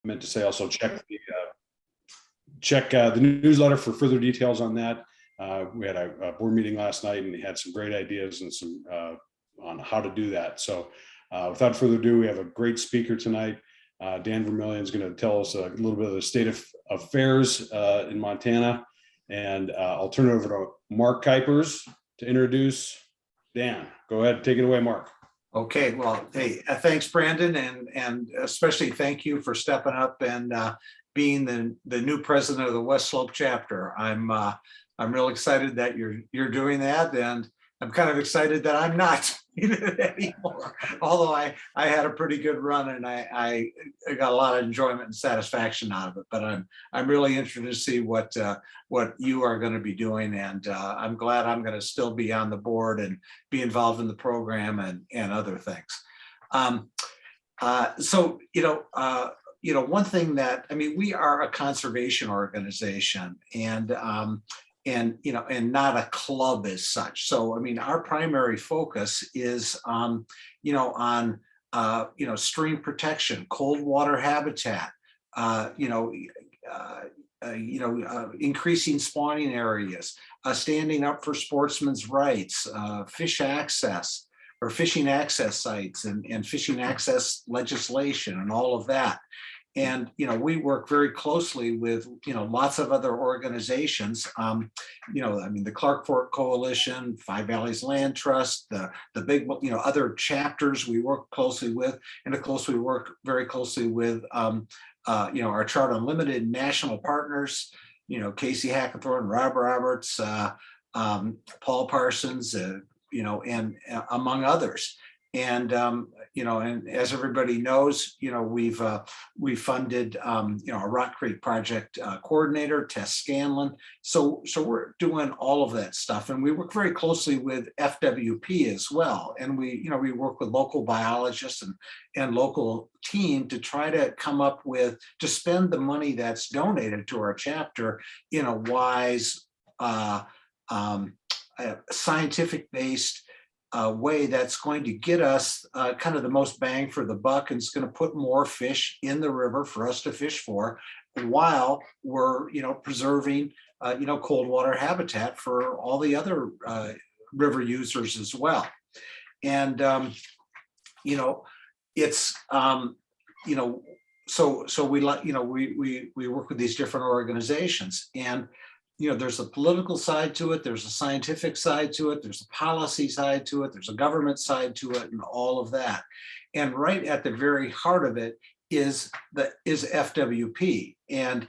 meant to say also check the newsletter for further details on that. We had a board meeting last night, and he had some great ideas and some on how to do that. So without further ado, we have a great speaker tonight. Dan Vermillion is going to tell us a little bit of the state of affairs in Montana, and I'll turn it over to Mark Kuipers to introduce Dan. Go ahead, take it away, Mark. Okay, well, hey, thanks, Brandon, and especially thank you for stepping up and being the new president of the West Slope chapter. I'm real excited that you're doing that, and I'm kind of excited that I'm not anymore. Although I had a pretty good run, and I got a lot of enjoyment and satisfaction out of it. But I'm really interested to see what you are going to be doing, and I'm glad I'm going to still be on the board and be involved in the program and other things. So one thing that, I mean, we are a conservation organization, and not a club as such. So, I mean, our primary focus is, on stream protection, cold water habitat, increasing spawning areas, standing up for sportsmen's rights, fish access or fishing access sites and fishing access legislation and all of that. And, we work very closely with, lots of other organizations, the Clark Fork Coalition, Five Valleys Land Trust, the big, other chapters we work closely with, and of course, we work very closely with, our Trout Unlimited national partners, Casey Hackathorn, Rob Roberts, Paul Parsons, and among others. And and as everybody knows, we've funded a Rock Creek project coordinator, Tess Scanlon. So we're doing all of that stuff, and we work very closely with FWP as well. And we work with local biologists and local team to try to come up with, to spend the money that's donated to our chapter in a wise, scientific based way that's going to get us kind of the most bang for the buck, and it's going to put more fish in the river for us to fish for, while we're preserving cold water habitat for all the other river users as well. And it's so we like we work with these different organizations, and there's a political side to it, there's a scientific side to it, there's a policy side to it, there's a government side to it, and all of that. And right at the very heart of it is FWP. And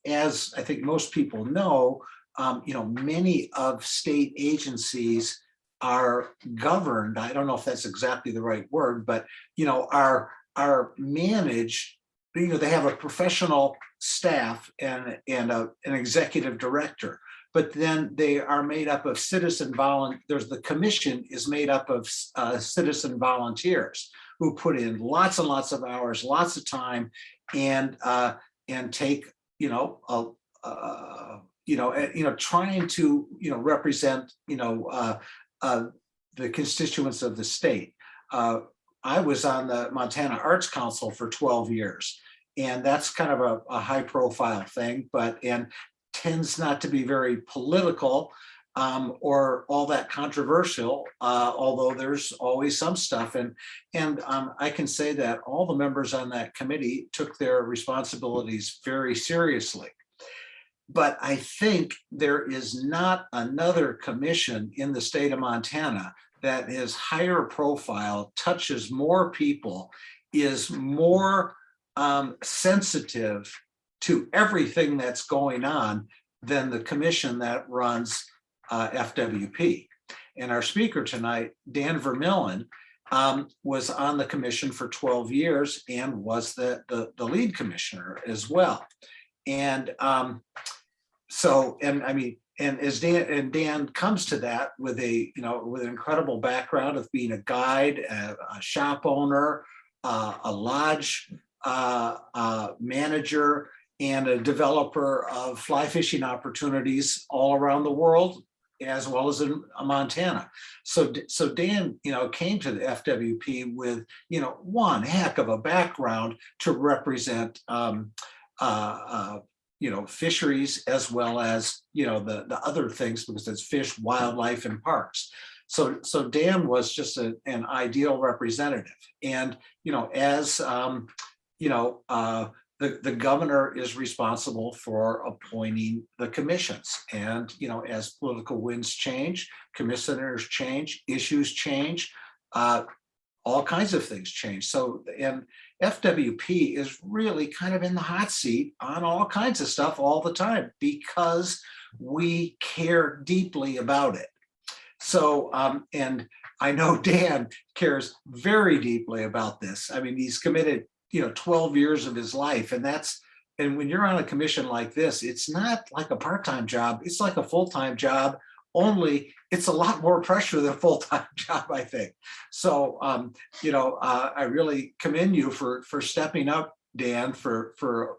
as I think most people know, many of state agencies are governed, I don't know if that's exactly the right word, but are managed. They have a professional staff and an executive director, but then they are made up of citizen volunteers. The commission is made up of citizen volunteers who put in lots and lots of hours, lots of time, and take trying to represent the constituents of the state. I was on the Montana Arts Council for 12 years, and that's kind of a high profile thing, and tends not to be very political or all that controversial, although there's always some stuff. And I can say that all the members on that committee took their responsibilities very seriously. But I think there is not another commission in the state of Montana that is higher profile, touches more people, is more sensitive to everything that's going on than the commission that runs FWP. And our speaker tonight, Dan Vermillion, was on the commission for 12 years and was the lead commissioner as well. And and as Dan comes to that with with an incredible background of being a guide, a shop owner, a lodge manager, and a developer of fly fishing opportunities all around the world, as well as in Montana. So Dan, came to the FWP with, one heck of a background to represent, fisheries, as well as, the other things, because it's fish, wildlife, and parks. So Dan was just an ideal representative. And, as, the governor is responsible for appointing the commissions. And, as political winds change, commissioners change, issues change, all kinds of things change. So, and FWP is really kind of in the hot seat on all kinds of stuff all the time, because we care deeply about it. So, and I know Dan cares very deeply about this. I mean, he's committed 12 years of his life. And when you're on a commission like this, it's not like a part-time job, it's like a full-time job, only it's a lot more pressure than a full-time job, I think. So, I really commend you for stepping up, Dan, for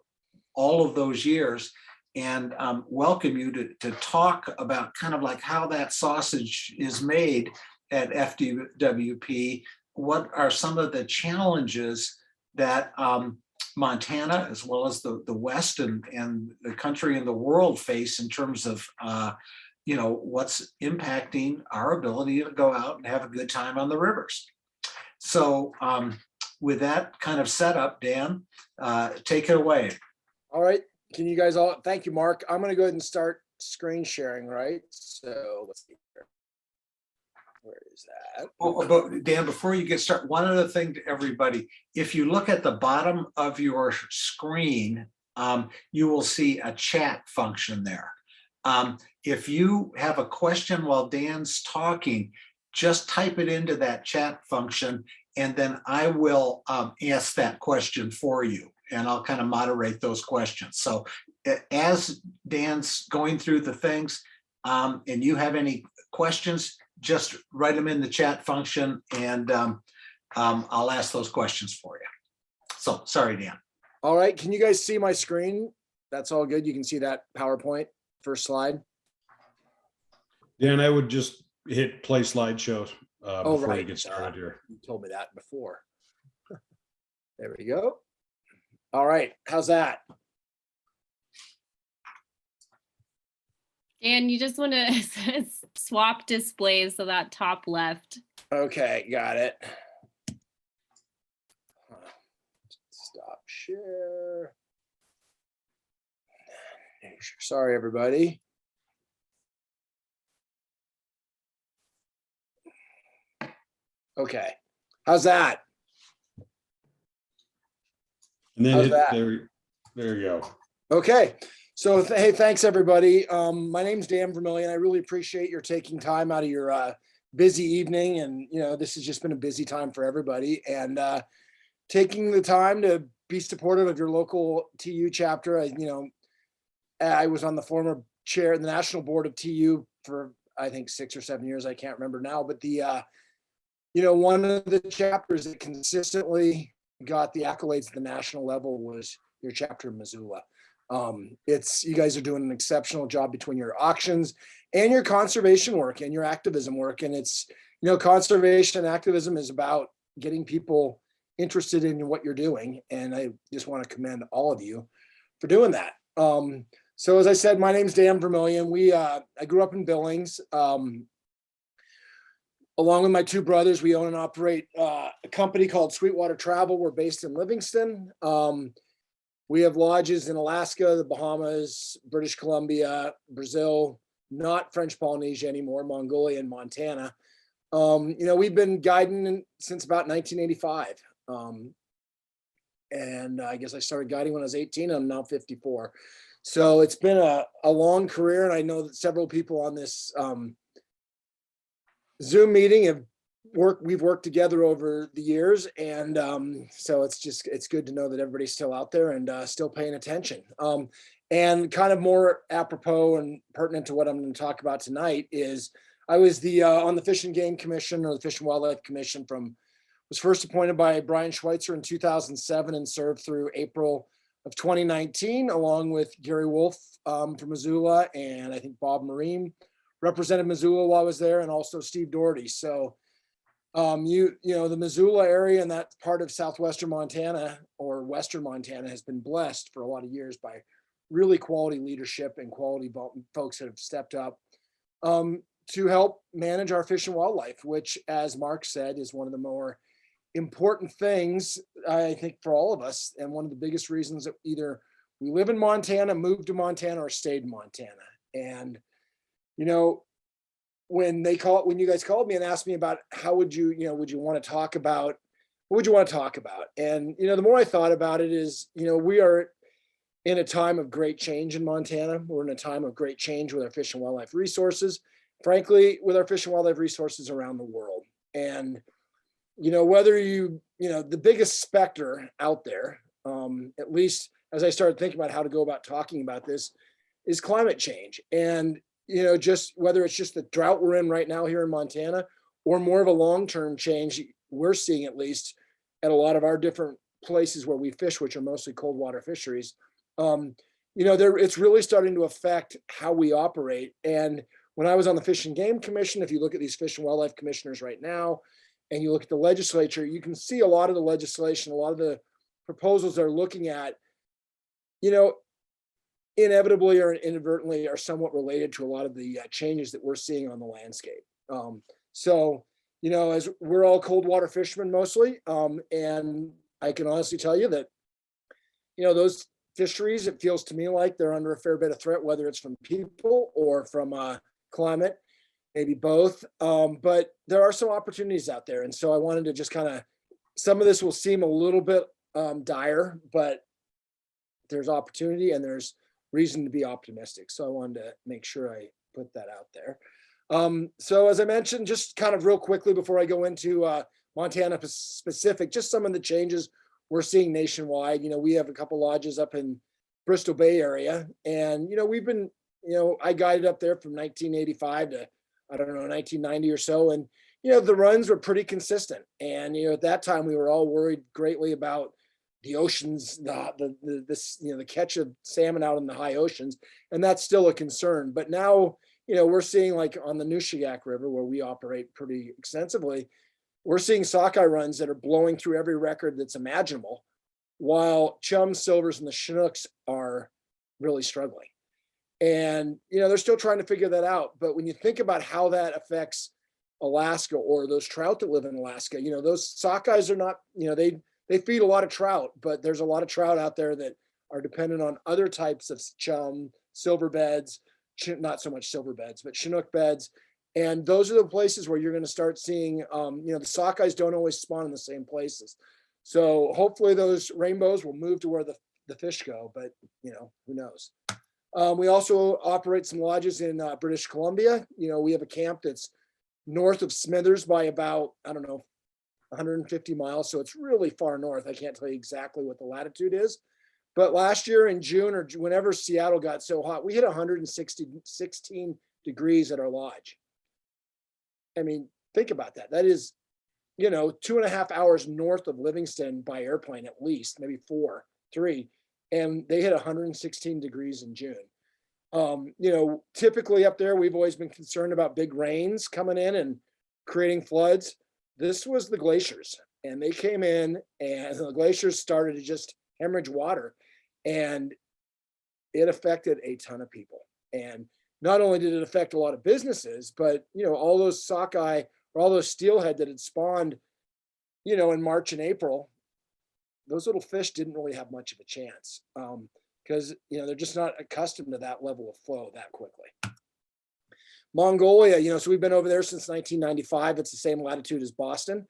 all of those years, and welcome you to talk about kind of like how that sausage is made at FWP. What are some of the challenges that Montana, as well as the West and the country and the world face in terms of, what's impacting our ability to go out and have a good time on the rivers. So with that kind of setup, Dan, take it away. All right. Can you guys all, thank you, Mark. I'm going to go ahead and start screen sharing, right? So let's see here. Where is that? Oh, but Dan, before you get started, one other thing to everybody. If you look at the bottom of your screen, you will see a chat function there. If you have a question while Dan's talking, just type it into that chat function, and then I will ask that question for you, and I'll kind of moderate those questions. So as Dan's going through the things, and you have any questions, just write them in the chat function, and I'll ask those questions for you. So sorry, Dan. All right. Can you guys see my screen? That's all good. You can see that PowerPoint first slide. Dan, I would just hit play slideshow before right. you get started here. You told me that before. There we go. All right. How's that? Dan, you just want to swap displays, so that top left. Okay, got it. Stop share. Sorry, everybody. Okay, how's that? And then How's hit, that? there you go. Okay. So, hey, thanks everybody. My name's Dan Vermillion. I really appreciate your taking time out of your busy evening. And, this has just been a busy time for everybody. And taking the time to be supportive of your local TU chapter. I was on the former chair in the national board of TU for, I think, 6 or 7 years. I can't remember now. But one of the chapters that consistently got the accolades at the national level was your chapter in Missoula. You guys are doing an exceptional job between your auctions and your conservation work and your activism work. And it's, conservation activism is about getting people interested in what you're doing. And I just want to commend all of you for doing that. So as I said, my name's Dan Vermillion. I grew up in Billings. Along with my two brothers, we own and operate a company called Sweetwater Travel. We're based in Livingston. We have lodges in Alaska, the Bahamas, British Columbia, Brazil, not French Polynesia anymore, Mongolia and Montana. We've been guiding since about 1985. And I guess I started guiding when I was 18. I'm now 54. So it's been a long career. And I know that several people on this Zoom meeting we've worked together over the years, and so it's good to know that everybody's still out there and still paying attention. And kind of more apropos and pertinent to what I'm going to talk about tonight is I was on the Fish and Game Commission, or the Fish and Wildlife Commission, was first appointed by Brian Schweitzer in 2007 and served through April of 2019, along with Gary Wolf from Missoula, and I think Bob Marine represented Missoula while I was there, and also Steve Doherty. So you know, the Missoula area and that part of southwestern Montana or western Montana has been blessed for a lot of years by really quality leadership and quality folks that have stepped up to help manage our fish and wildlife, which, as Mark said, is one of the more important things, I think, for all of us, and one of the biggest reasons that either we live in Montana, moved to Montana, or stayed in Montana. And you know, when you guys called me and asked me about how would you want to talk about, what would you want to talk about? And you know, the more I thought about it is, you know, we are in a time of great change in Montana. We're in a time of great change with our fish and wildlife resources, frankly, with our fish and wildlife resources around the world. And you know, whether the biggest specter out there, at least as I started thinking about how to go about talking about this, is climate change. And, you know, just whether it's just the drought we're in right now here in Montana, or more of a long-term change we're seeing, at least at a lot of our different places where we fish, which are mostly cold water fisheries, you know, it's really starting to affect how we operate. And when I was on the Fish and Game Commission, if you look at these fish and wildlife commissioners right now, and you look at the legislature, you can see a lot of the legislation, a lot of the proposals they're looking at, you know, inevitably or inadvertently are somewhat related to a lot of the changes that we're seeing on the landscape. So, you know, as we're all cold water fishermen mostly, and I can honestly tell you that, you know, those fisheries, it feels to me like they're under a fair bit of threat, whether it's from people or from climate. Maybe both, but there are some opportunities out there. And so I wanted to just kind of, some of this will seem a little bit dire, but there's opportunity and there's reason to be optimistic. So I wanted to make sure I put that out there. So as I mentioned, just kind of real quickly before I go into Montana specific, just some of the changes we're seeing nationwide. You know, we have a couple lodges up in Bristol Bay area, and, you know, we've been, you know, I guided up there from 1985 to, I don't know, 1990 or so. And, you know, the runs were pretty consistent. And, you know, at that time we were all worried greatly about the oceans, the catch of salmon out in the high oceans. And that's still a concern. But now, you know, we're seeing, like on the Nushagak River, where we operate pretty extensively, we're seeing sockeye runs that are blowing through every record that's imaginable, while chums, silvers, and the Chinooks are really struggling. And, you know, they're still trying to figure that out. But when you think about how that affects Alaska or those trout that live in Alaska, you know, those sockeyes are not, you know, they feed a lot of trout, but there's a lot of trout out there that are dependent on other types of chum, silver beds, not so much silver beds, but Chinook beds. And those are the places where you're going to start seeing, you know, the sockeyes don't always spawn in the same places. So hopefully those rainbows will move to where the fish go, but, you know, who knows? We also operate some lodges in British Columbia. You know, we have a camp that's north of Smithers by about, I don't know, 150 miles. So it's really far north. I can't tell you exactly what the latitude is. But last year in June, or whenever Seattle got so hot, we hit 116 degrees at our lodge. I mean, think about that. That is, you know, 2.5 hours north of Livingston by airplane, at least, maybe 3. And they hit 116 degrees in June. You know, typically up there, we've always been concerned about big rains coming in and creating floods. This was the glaciers, and they came in, and the glaciers started to just hemorrhage water, and it affected a ton of people. And not only did it affect a lot of businesses, but, you know, all those sockeye or all those steelhead that had spawned, you know, in March and April, those little fish didn't really have much of a chance because, you know, they're just not accustomed to that level of flow that quickly. Mongolia, you know, so we've been over there since 1995. It's the same latitude as Boston.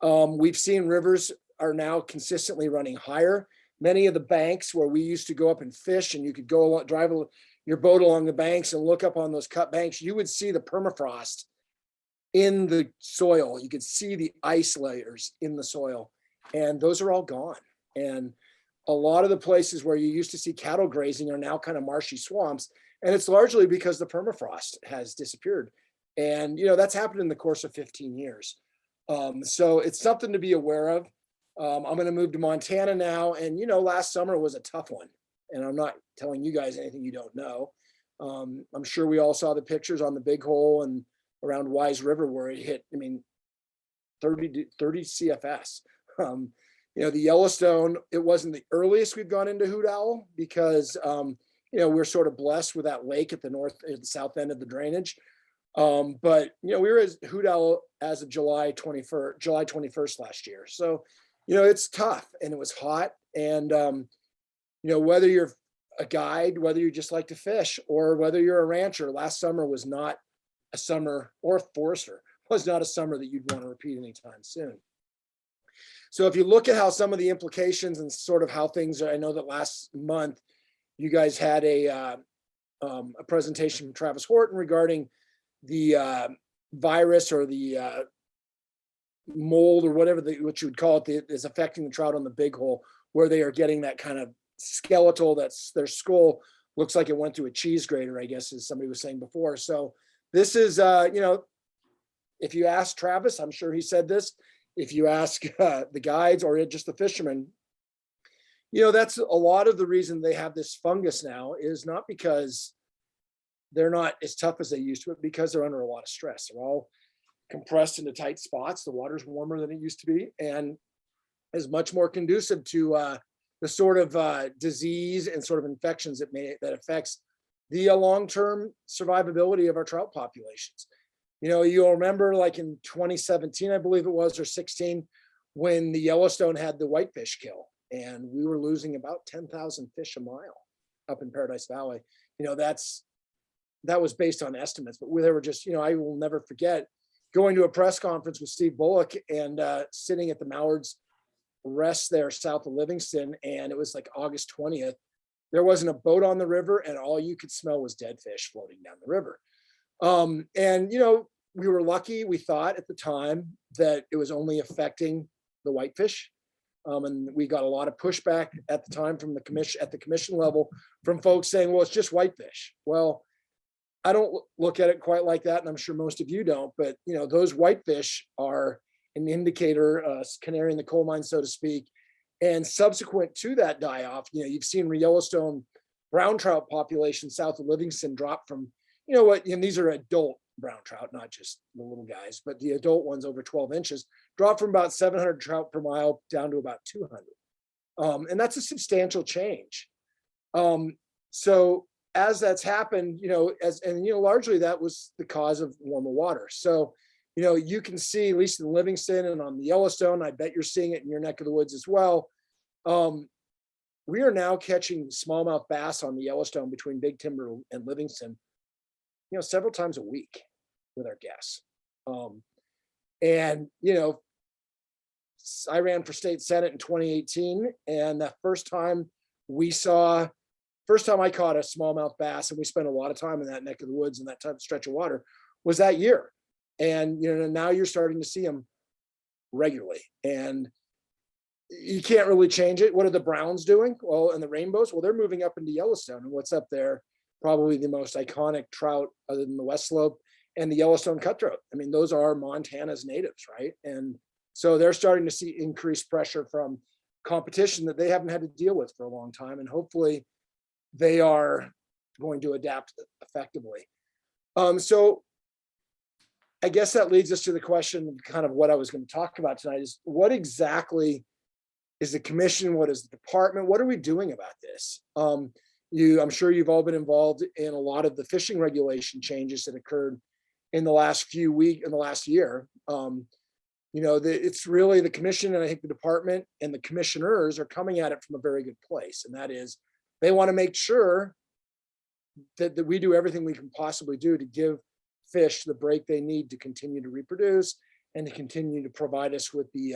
We've seen rivers are now consistently running higher. Many of the banks where we used to go up and fish, and you could go drive your boat along the banks and look up on those cut banks, you would see the permafrost in the soil. You could see the ice layers in the soil, and those are all gone. And a lot of the places where you used to see cattle grazing are now kind of marshy swamps. And it's largely because the permafrost has disappeared. And, you know, that's happened in the course of 15 years. So it's something to be aware of. I'm going to move to Montana now. And, you know, last summer was a tough one. And I'm not telling you guys anything you don't know. I'm sure we all saw the pictures on the Big Hole and around Wise River where it hit, 30 CFS. The Yellowstone, it wasn't the earliest we've gone into hoot owl because, we're sort of blessed with that lake at the south end of the drainage. But we were at hoot owl as of July 21st last year. So, it's tough and it was hot. And, whether you're a guide, whether you just like to fish or whether you're a rancher, last summer was not a summer, or a forester was not a summer that you'd want to repeat anytime soon. So if you look at how some of the implications and sort of how things are, I know that last month you guys had a presentation from Travis Horton regarding the virus or the mold or whatever what you would call it that is affecting the trout on the Big Hole, where they are getting that kind of skeletal, that's their skull looks like it went through a cheese grater, I guess, as somebody was saying before. So this is, if you ask Travis, I'm sure he said this, if you ask the guides or just the fishermen, that's a lot of the reason they have this fungus now is not because they're not as tough as they used to, but because they're under a lot of stress. They're all compressed into tight spots. The water's warmer than it used to be and is much more conducive to the sort of disease and sort of infections that affects the long-term survivability of our trout populations. You'll remember like in 2017, I believe it was, or 16, when the Yellowstone had the whitefish kill and we were losing about 10,000 fish a mile up in Paradise Valley. That was based on estimates, but they were just, I will never forget going to a press conference with Steve Bullock and sitting at the Mallards Rest there south of Livingston, and it was like August 20th. There wasn't a boat on the river and all you could smell was dead fish floating down the river. And we were lucky, we thought at the time that it was only affecting the whitefish. And we got a lot of pushback at the time from the commission level from folks saying, well, it's just whitefish. Well, I don't look at it quite like that, and I'm sure most of you don't, but those whitefish are an indicator, canary in the coal mine, so to speak. And subsequent to that die-off, you've seen Yellowstone brown trout population south of Livingston drop from, and these are adult brown trout, not just the little guys, but the adult ones over 12 inches, drop from about 700 trout per mile down to about 200. And that's a substantial change. So as that's happened, largely that was the cause of warmer water. So you can see, at least in Livingston and on the Yellowstone, I bet you're seeing it in your neck of the woods as well. We are now catching smallmouth bass on the Yellowstone between Big Timber and Livingston, several times a week with our guests. I ran for state senate in 2018, and the first time I caught a smallmouth bass, and we spent a lot of time in that neck of the woods and that type of stretch of water, was that year. And now you're starting to see them regularly, and you can't really change it. What are the browns doing? Well, and the rainbows, well, they're moving up into Yellowstone, and what's up there? Probably the most iconic trout other than the West Slope and the Yellowstone cutthroat. Those are Montana's natives, right? And so they're starting to see increased pressure from competition that they haven't had to deal with for a long time, and hopefully they are going to adapt effectively. So I guess that leads us to the question, kind of what I was going to talk about tonight is what exactly is the commission? What is the department? What are we doing about this? I'm sure you've all been involved in a lot of the fishing regulation changes that occurred in the last year. It's really the commission, and I think the department and the commissioners are coming at it from a very good place. And that is, they want to make sure that we do everything we can possibly do to give fish the break they need to continue to reproduce and to continue to provide us with the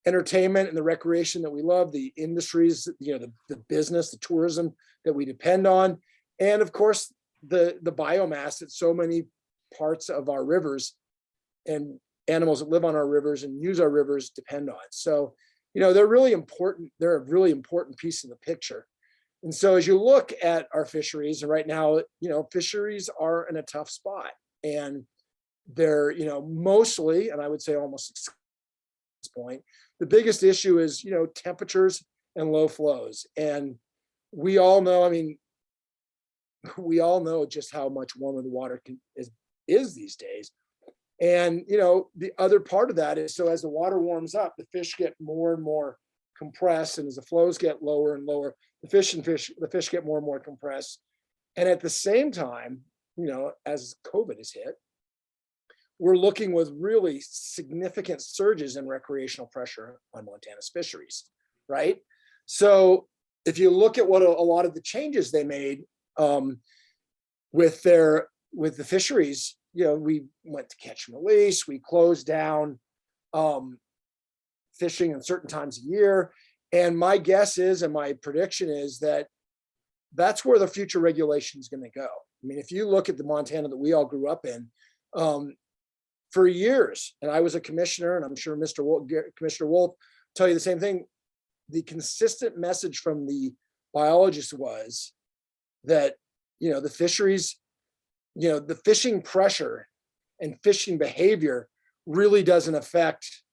entertainment and the recreation that we love, the industries, the business, the tourism that we depend on, and of course the biomass that so many parts of our rivers and animals that live on our rivers and use our rivers depend on. So they're really important. They're a really important piece of the picture. And so as you look at our fisheries, and right now, fisheries are in a tough spot, and they're, mostly, and I would say almost at this point, the biggest issue is, temperatures and low flows. And we all know, we all know just how much warmer the water is these days. And, you know, the other part of that is, so as the water warms up, the fish get more and more compressed. And as the flows get lower and lower, the fish get more and more compressed. And at the same time, you know, as COVID has hit, we're looking with really significant surges in recreational pressure on Montana's fisheries, right? So if you look at what a lot of the changes they made with the fisheries, you know, we went to catch and release, we closed down fishing at certain times a year. And my guess is, and my prediction is, that that's where the future regulation is going to go. I mean, if you look at the Montana that we all grew up in, for years, and I was a commissioner, and I'm sure Commissioner Wolf tell you the same thing, the consistent message from the biologists was that, you know, the fisheries, you know, the fishing pressure and fishing behavior really doesn't affect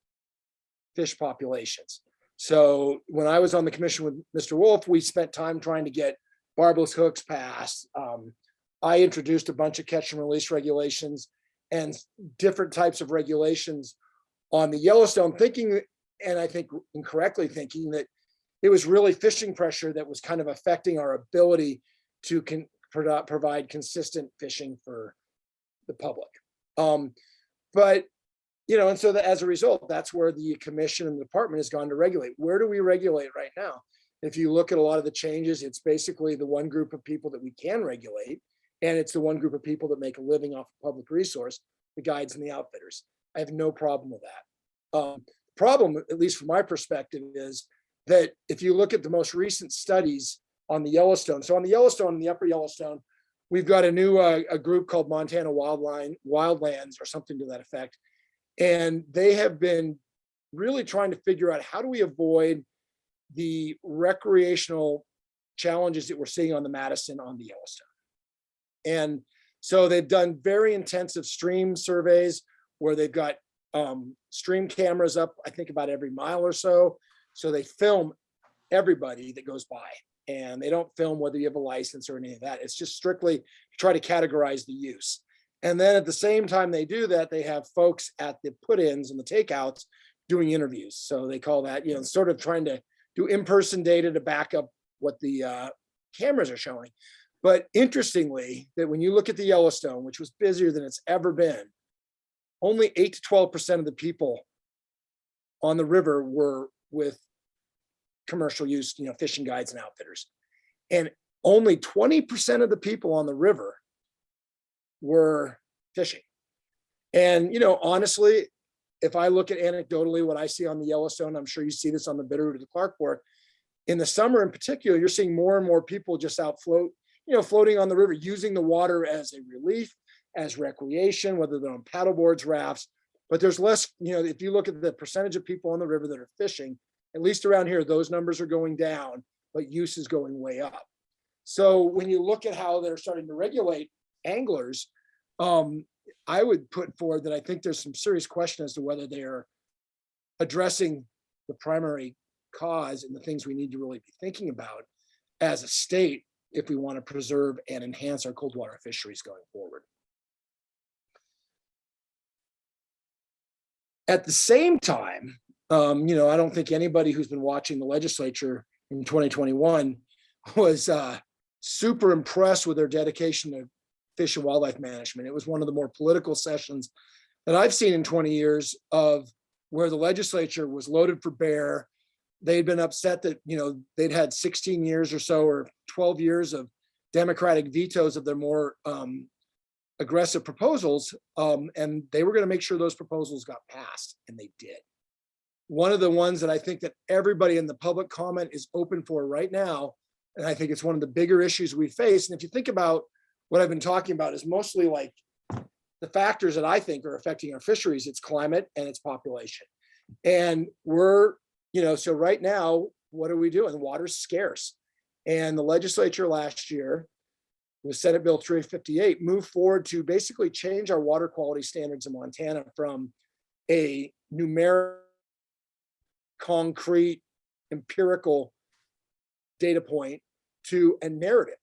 fish populations. So when I was on the commission with Mr. Wolf, we spent time trying to get barbless hooks passed. I introduced a bunch of catch and release regulations and different types of regulations on the Yellowstone, thinking, and I think incorrectly thinking, that it was really fishing pressure that was kind of affecting our ability to provide consistent fishing for the public. But, you know, and so as a result, that's where the commission and the department has gone to regulate. Where do we regulate right now? If you look at a lot of the changes, it's basically the one group of people that we can regulate, and it's the one group of people that make a living off of public resource, the guides and the outfitters. I have no problem with that. Problem, at least from my perspective, is that if you look at the most recent studies on the Yellowstone, so on the Yellowstone, in the upper Yellowstone, we've got a new a group called Montana Wildlands or something to that effect. And they have been really trying to figure out, how do we avoid the recreational challenges that we're seeing on the Madison on the Yellowstone? And so they've done very intensive stream surveys where they've got stream cameras up, I think about every mile or so. So they film everybody that goes by, and they don't film whether you have a license or any of that. It's just strictly to try to categorize the use. And then at the same time they do that, they have folks at the put-ins and the takeouts doing interviews. So they call that, you know, sort of trying to do in-person data to back up what the cameras are showing. But interestingly, that when you look at the Yellowstone, which was busier than it's ever been, only 8 to 12% of the people on the river were with commercial use, you know, fishing guides and outfitters. And only 20% of the people on the river were fishing. And, you know, honestly, if I look at anecdotally what I see on the Yellowstone, I'm sure you see this on the Bitterroot of the Clark Fork, in the summer in particular, you're seeing more and more people just out floating on the river, using the water as a relief, as recreation, whether they're on paddle boards, rafts. But there's less, you know, if you look at the percentage of people on the river that are fishing, at least around here, those numbers are going down, but use is going way up. So when you look at how they're starting to regulate anglers, I would put forward that I think there's some serious question as to whether they are addressing the primary cause and the things we need to really be thinking about as a state if we want to preserve and enhance our cold water fisheries going forward. At the same time, you know, I don't think anybody who's been watching the legislature in 2021 was super impressed with their dedication to fish and wildlife management. It was one of the more political sessions that I've seen in 20 years, of where the legislature was loaded for bear. They'd been upset that, you know, they'd had 16 years or so, or 12 years of Democratic vetoes of their more aggressive proposals, and they were going to make sure those proposals got passed, and they did. One of the ones that I think that everybody in the public comment is open for right now, and I think it's one of the bigger issues we face. And if you think about what I've been talking about, is mostly like the factors that I think are affecting our fisheries. It's climate and it's population. And we're, you know, so right now, what are we doing? Water's scarce. And the legislature last year, with Senate Bill 358, moved forward to basically change our water quality standards in Montana from a numeric, concrete, empirical data point to a narrative.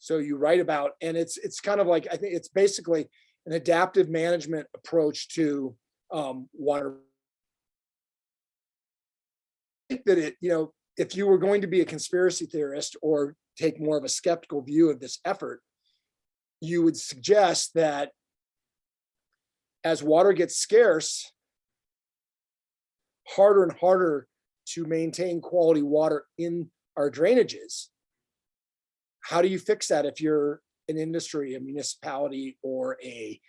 So you write about, and it's kind of like, I think it's basically an adaptive management approach to water. I think that if you were going to be a conspiracy theorist or take more of a skeptical view of this effort, you would suggest that as water gets scarce, harder and harder to maintain quality water in our drainages. How do you fix that if you're an industry, a municipality, or a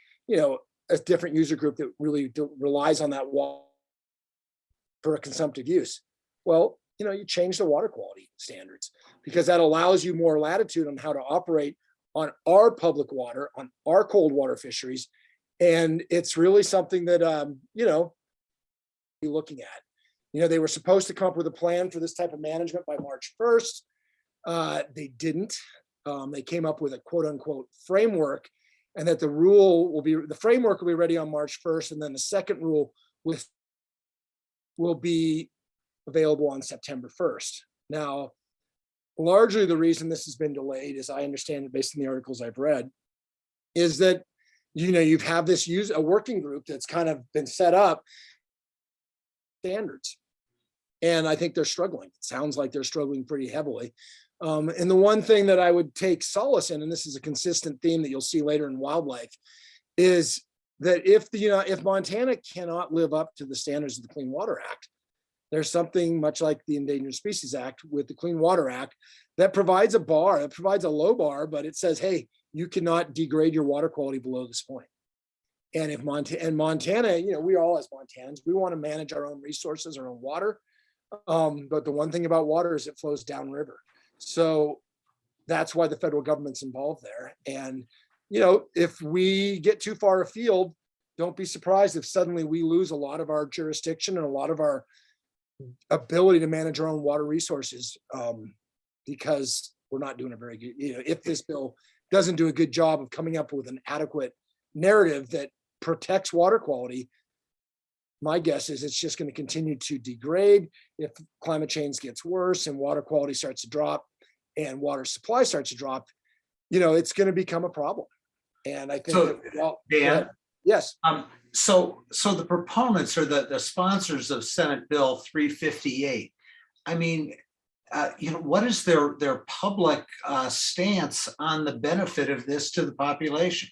different user group that really relies on that water for a consumptive use? Well, you change the water quality standards, because that allows you more latitude on how to operate on our public water, on our cold water fisheries. And it's really something that, be looking at. They were supposed to come up with a plan for this type of management by March 1st. They didn't. They came up with a quote unquote framework, and that the framework will be ready on March 1st. And then the second rule will be available on September 1st. Now, largely the reason this has been delayed, as I understand it, based on the articles I've read, is that, you've have a working group that's kind of been set up standards. And I think they're struggling. It sounds like they're struggling pretty heavily. And the one thing that I would take solace in, and this is a consistent theme that you'll see later in wildlife, is that if Montana cannot live up to the standards of the Clean Water Act, there's something much like the Endangered Species Act with the Clean Water Act that provides a low bar, but it says, hey, you cannot degrade your water quality below this point. And if Montana, we all as Montanans, we want to manage our own resources, our own water. But the one thing about water is it flows downriver. So that's why the federal government's involved there. And, if we get too far afield, don't be surprised if suddenly we lose a lot of our jurisdiction and a lot of our ability to manage our own water resources, because we're not doing a very good, if this bill doesn't do a good job of coming up with an adequate narrative that protects water quality, my guess is it's just going to continue to degrade. If climate change gets worse and water quality starts to drop and water supply starts to drop, it's going to become a problem. And I think Dan, yes. So the proponents or the sponsors of Senate Bill 358, I mean, what is their public stance on the benefit of this to the population?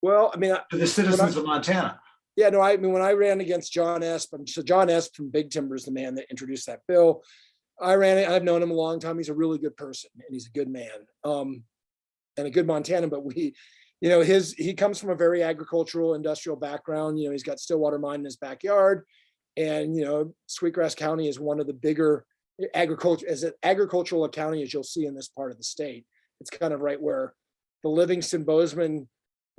Well, to the citizens of Montana. Yeah, no, when I ran against John Esp, so John Esp from Big Timber is the man that introduced that bill. I've known him a long time. He's a really good person and he's a good man, and a good Montanan, but he comes from a very agricultural industrial background. He's got Stillwater mine in his backyard, and Sweetgrass County is one of the bigger agricultural county as you'll see in this part of the state. It's kind of right where the Livingston Bozeman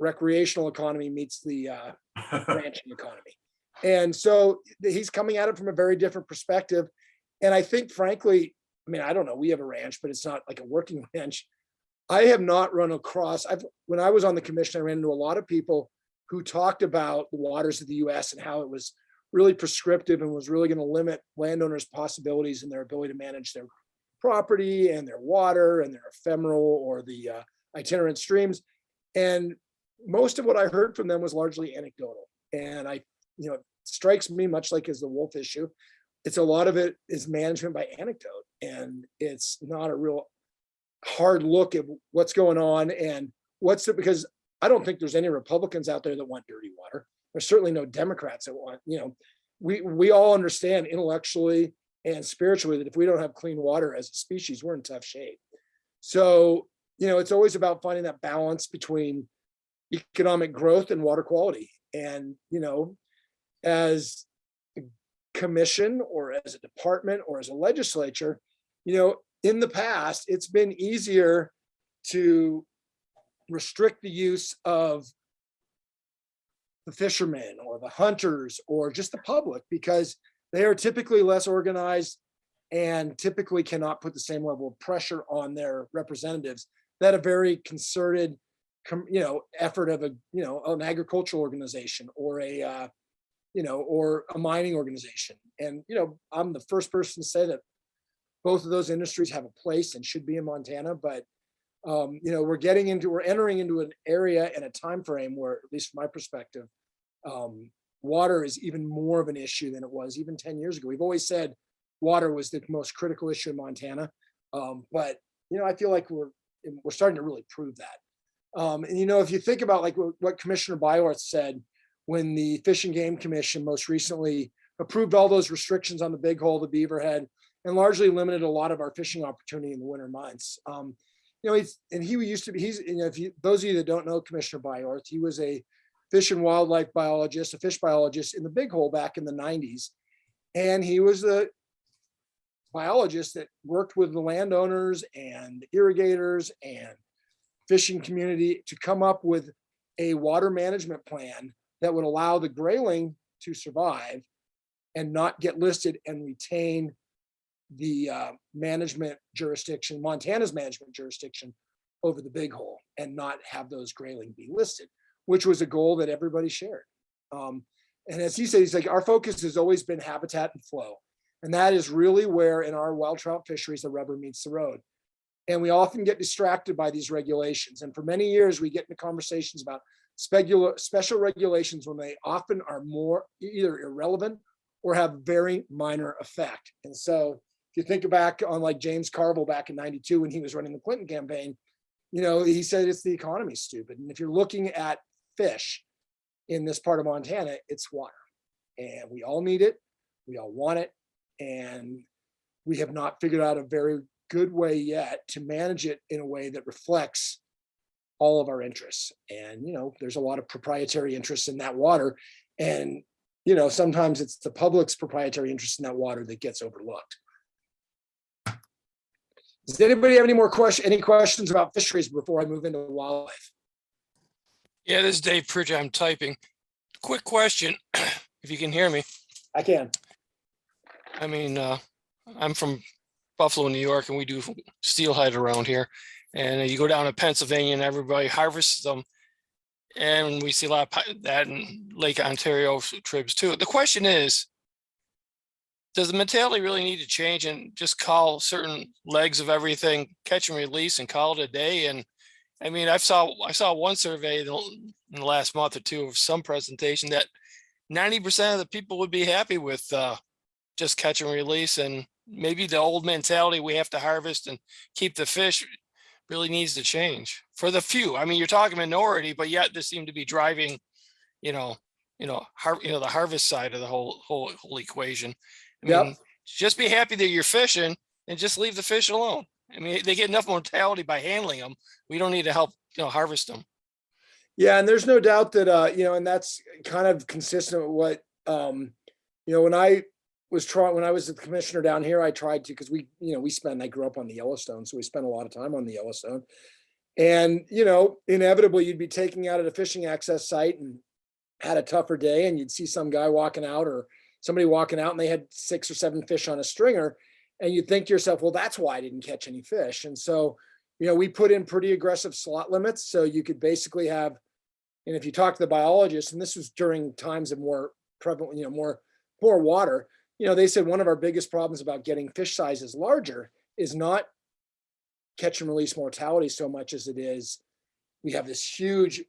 recreational economy meets the ranching economy. And so he's coming at it from a very different perspective. And I think, frankly, I don't know, we have a ranch, but it's not like a working ranch. I have not run across, when I was on the commission, I ran into a lot of people who talked about the waters of the US and how it was really prescriptive and was really going to limit landowners' possibilities and their ability to manage their property and their water and their ephemeral or the itinerant streams. And most of what I heard from them was largely anecdotal. And it strikes me, much like as the wolf issue, it's a lot of it is management by anecdote, and it's not a real hard look at what's going on and because I don't think there's any Republicans out there that want dirty water. There's certainly no Democrats that want, we all understand intellectually and spiritually that if we don't have clean water as a species, we're in tough shape. So, it's always about finding that balance between economic growth and water quality. And, as a commission or as a department or as a legislature, in the past, it's been easier to restrict the use of the fishermen or the hunters or just the public, because they are typically less organized and typically cannot put the same level of pressure on their representatives that a very concerted effort of an agricultural organization or or a mining organization. And I'm the first person to say that both of those industries have a place and should be in Montana, but we're entering into an area and a time frame where, at least from my perspective, water is even more of an issue than it was even 10 years ago. We've always said water was the most critical issue in Montana, but I feel like we're starting to really prove that. And if you think about like what Commissioner Byorth said when the Fish and Game Commission most recently approved all those restrictions on the Big Hole, the Beaverhead, and largely limited a lot of our fishing opportunity in the winter months. Those of you that don't know Commissioner Byorth, he was a fish and wildlife biologist, a fish biologist in the Big Hole back in the 90s. And he was the biologist that worked with the landowners and irrigators and fishing community to come up with a water management plan that would allow the grayling to survive and not get listed and retain the management jurisdiction, Montana's management jurisdiction over the Big Hole, and not have those grayling be listed, which was a goal that everybody shared. And as he said, he's like, our focus has always been habitat and flow. And that is really where in our wild trout fisheries, the rubber meets the road. And we often get distracted by these regulations. And for many years, we get into conversations about special regulations when they often are more either irrelevant or have very minor effect. And so if you think back on like James Carville back in '92 when he was running the Clinton campaign, he said it's the economy's stupid. And if you're looking at fish in this part of Montana, it's water. And we all need it. We all want it. And we have not figured out a very good way yet to manage it in a way that reflects all of our interests. And, there's a lot of proprietary interests in that water. And, sometimes it's the public's proprietary interest in that water that gets overlooked. Does anybody have any questions about fisheries before I move into wildlife? Yeah, this is Dave Pridge. I'm typing. Quick question, if you can hear me. I can. I mean, I'm from Buffalo, New York, and we do steelhead around here. And you go down to Pennsylvania and everybody harvests them. And we see a lot of that in Lake Ontario trips too. The question is, does the mentality really need to change and just call certain legs of everything catch and release and call it a day? And I mean, I saw one survey in the last month or two of some presentation that 90% of the people would be happy with just catch and release, and maybe the old mentality we have to harvest and keep the fish really needs to change for the few. I mean, you're talking minority, but yet this seem to be driving, the harvest side of the whole equation. I mean, just be happy that you're fishing and just leave the fish alone. I mean, they get enough mortality by handling them. We don't need to help, harvest them. Yeah, and there's no doubt that and that's kind of consistent with what when I was the commissioner down here, I tried to, because I grew up on the Yellowstone, so we spent a lot of time on the Yellowstone. And inevitably you'd be taking out at a fishing access site and had a tougher day, and you'd see some guy walking out or somebody walking out and they had 6 or 7 fish on a stringer, and you'd think to yourself, well, that's why I didn't catch any fish. And so we put in pretty aggressive slot limits, so you could basically have, and if you talk to the biologists, and this was during times of more prevalent, more water, they said one of our biggest problems about getting fish sizes larger is not catch and release mortality so much as it is we have this huge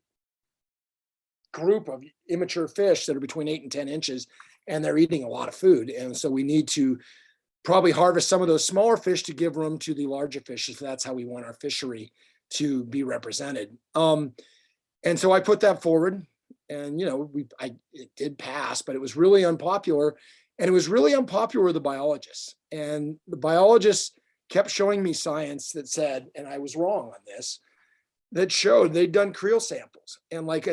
group of immature fish that are between 8 and 10 inches, and they're eating a lot of food. And so we need to probably harvest some of those smaller fish to give room to the larger fish, if that's how we want our fishery to be represented. And so I put that forward, and it did pass, but it was really unpopular. And it was really unpopular with the biologists. And the biologists kept showing me science that said, and I was wrong on this, that showed they'd done creel samples. And like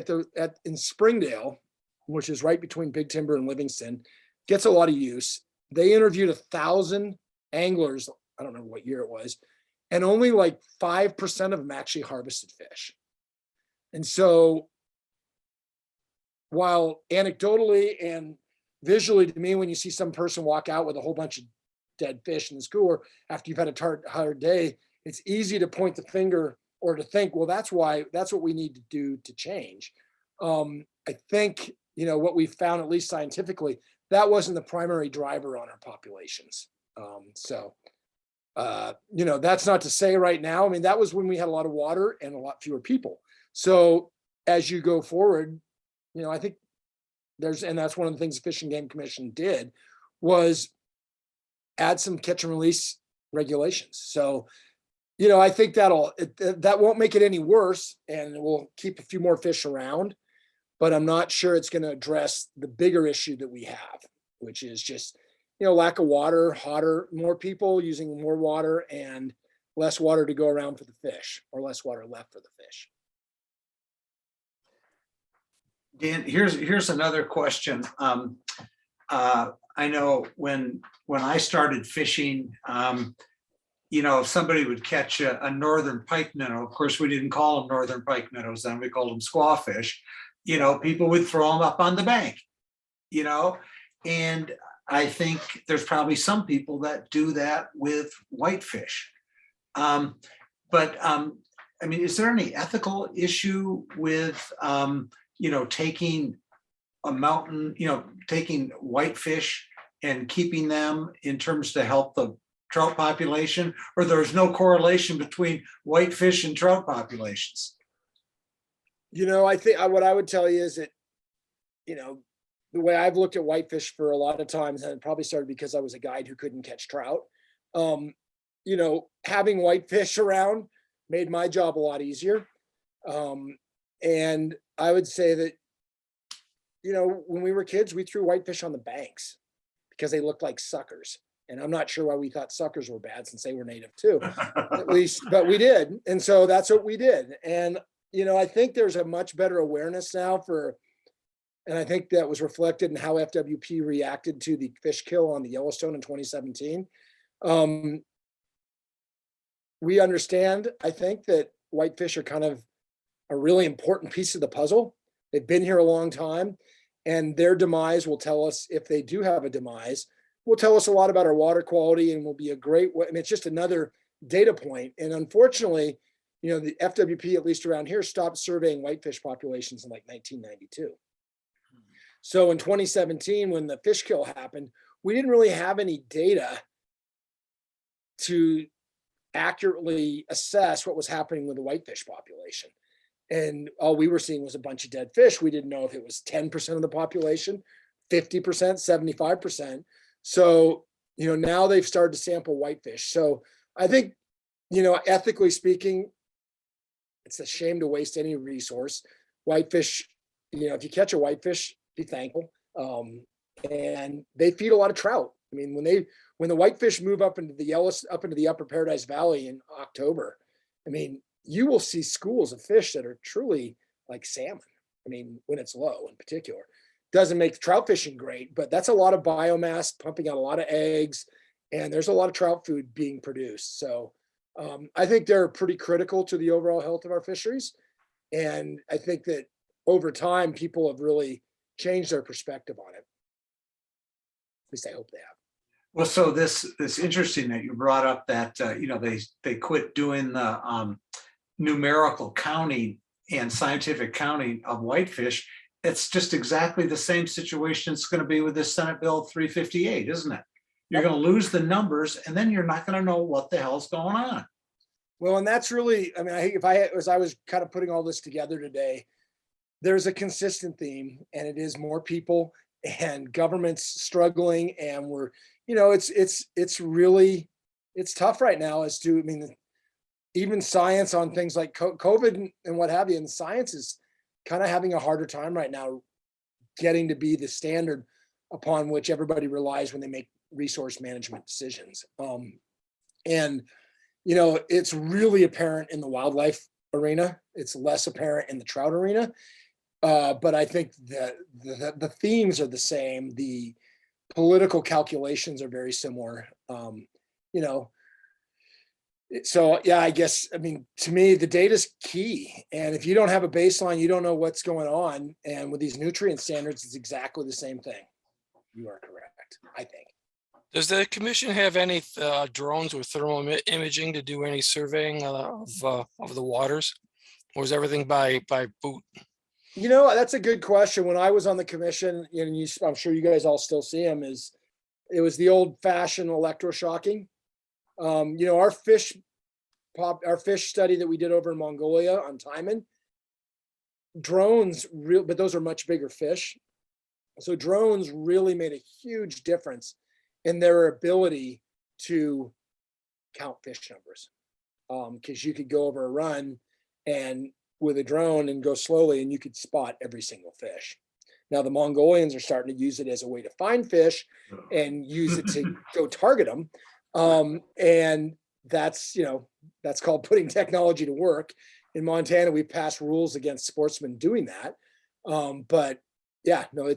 in Springdale, which is right between Big Timber and Livingston, gets a lot of use. They interviewed 1,000 anglers, I don't remember what year it was, and only like 5% of them actually harvested fish. And so while anecdotally and visually to me, when you see some person walk out with a whole bunch of dead fish in the cooler after you've had a hard day, it's easy to point the finger or to think, well, that's what we need to do to change. I think, what we found, at least scientifically, that wasn't the primary driver on our populations. You know, that's not to say right now, I mean, that was when we had a lot of water and a lot fewer people. So as you go forward, you know, I think and that's one of the things the Fish and Game Commission did, was add some catch and release regulations. So, you know, I think that won't make it any worse, and it will keep a few more fish around, but I'm not sure it's going to address the bigger issue that we have, which is just, you know, lack of water, more people using more water and less water to go around for the fish, or less water left for the fish. Dan, here's another question. I know when I started fishing, you know, if somebody would catch a northern pike minnow, of course, we didn't call them northern pike minnows then, we called them squawfish. You know, people would throw them up on the bank, you know, and I think there's probably some people that do that with whitefish. I mean, is there any ethical issue with, you know, taking a mountain, you know, taking whitefish and keeping them in terms to help the trout population, or there's no correlation between whitefish and trout populations? You know, I think what I would tell you is that, you know, the way I've looked at whitefish for a lot of times, and it probably started because I was a guide who couldn't catch trout. You know, having whitefish around made my job a lot easier. And I would say that, you know, when we were kids, we threw whitefish on the banks because they looked like suckers. And I'm not sure why we thought suckers were bad, since they were native too, at least, but we did. And so that's what we did. And, you know, I think there's a much better awareness now and I think that was reflected in how FWP reacted to the fish kill on the Yellowstone in 2017. We understand, I think, that whitefish are kind of a really important piece of the puzzle. They've been here a long time, and their demise will tell us, if they do have a demise, will tell us a lot about our water quality, and will be a great way. And it's just another data point. And unfortunately, you know, the FWP, at least around here, stopped surveying whitefish populations in like 1992. So in 2017, when the fish kill happened, we didn't really have any data to accurately assess what was happening with the whitefish population. And all we were seeing was a bunch of dead fish. We didn't know if it was 10% of the population, 50%, 75%. So, you know, now they've started to sample whitefish. So I think, you know, ethically speaking, it's a shame to waste any resource. Whitefish, you know, if you catch a whitefish, be thankful. And they feed a lot of trout. I mean, when the whitefish move up into the upper Paradise Valley in October, I mean, you will see schools of fish that are truly like salmon. I mean, when it's low in particular. Doesn't make trout fishing great, but that's a lot of biomass pumping out a lot of eggs, and there's a lot of trout food being produced. So I think they're pretty critical to the overall health of our fisheries. And I think that over time, people have really changed their perspective on it. At least I hope they have. Well, so this interesting that you brought up that, you know, they quit doing the numerical counting and scientific counting of whitefish. It's just exactly the same situation it's going to be with this Senate Bill 358, isn't it? You're going to lose the numbers, and then you're not going to know what the hell's going on. Well, and that's really, I mean, as I was kind of putting all this together today, there's a consistent theme, and it is more people and government's struggling, and we're, you know, it's really, it's tough right now as to, I mean, even science on things like COVID and what have you, and science is kind of having a harder time right now getting to be the standard upon which everybody relies when they make resource management decisions. And, you know, it's really apparent in the wildlife arena. It's less apparent in the trout arena. But I think that the themes are the same. The political calculations are very similar. You know, so yeah, I guess, I mean, to me, the data is key. And if you don't have a baseline, you don't know what's going on. And with these nutrient standards, it's exactly the same thing. You are correct, I think. Does the commission have any drones or thermal imaging to do any surveying of the waters, or is everything by boot? You know, that's a good question. When I was on the commission, and I'm sure you guys all still see them, it was the old-fashioned electroshocking. Our fish study that we did over in Mongolia on Timon, drones but those are much bigger fish. So drones really made a huge difference in their ability to count fish numbers. Because you could go over a run and with a drone and go slowly and you could spot every single fish. Now the Mongolians are starting to use it as a way to find fish and use it to go target them. And that's called putting technology to work. In Montana, we passed rules against sportsmen doing that. But yeah, no,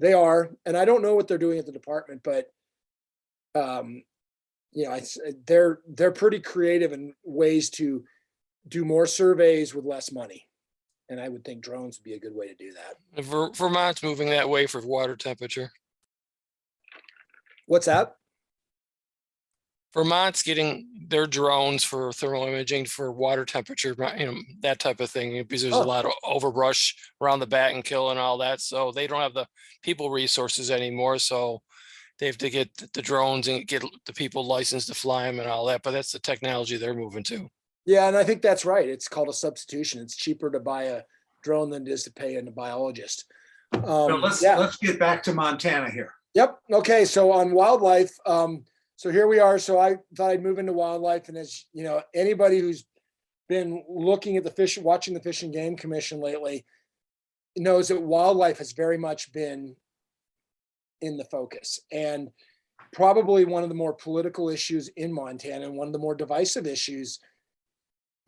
they are, and I don't know what they're doing at the department, but they're pretty creative in ways to do more surveys with less money. And I would think drones would be a good way to do that. Vermont's moving that way for water temperature. What's that? Vermont's getting their drones for thermal imaging for water temperature, that type of thing, because there's a lot of overbrush around the bat and kill and all that. So they don't have the people resources anymore. So they have to get the drones and get the people licensed to fly them and all that. But that's the technology they're moving to. Yeah, and I think that's right. It's called a substitution. It's cheaper to buy a drone than it is to pay a biologist. Let's get back to Montana here. Yep. Okay. So on wildlife, so here we are. So I thought I'd move into wildlife, and as you know, anybody who's been looking at watching the Fish and Game Commission lately knows that wildlife has very much been in the focus, and probably one of the more political issues in Montana and one of the more divisive issues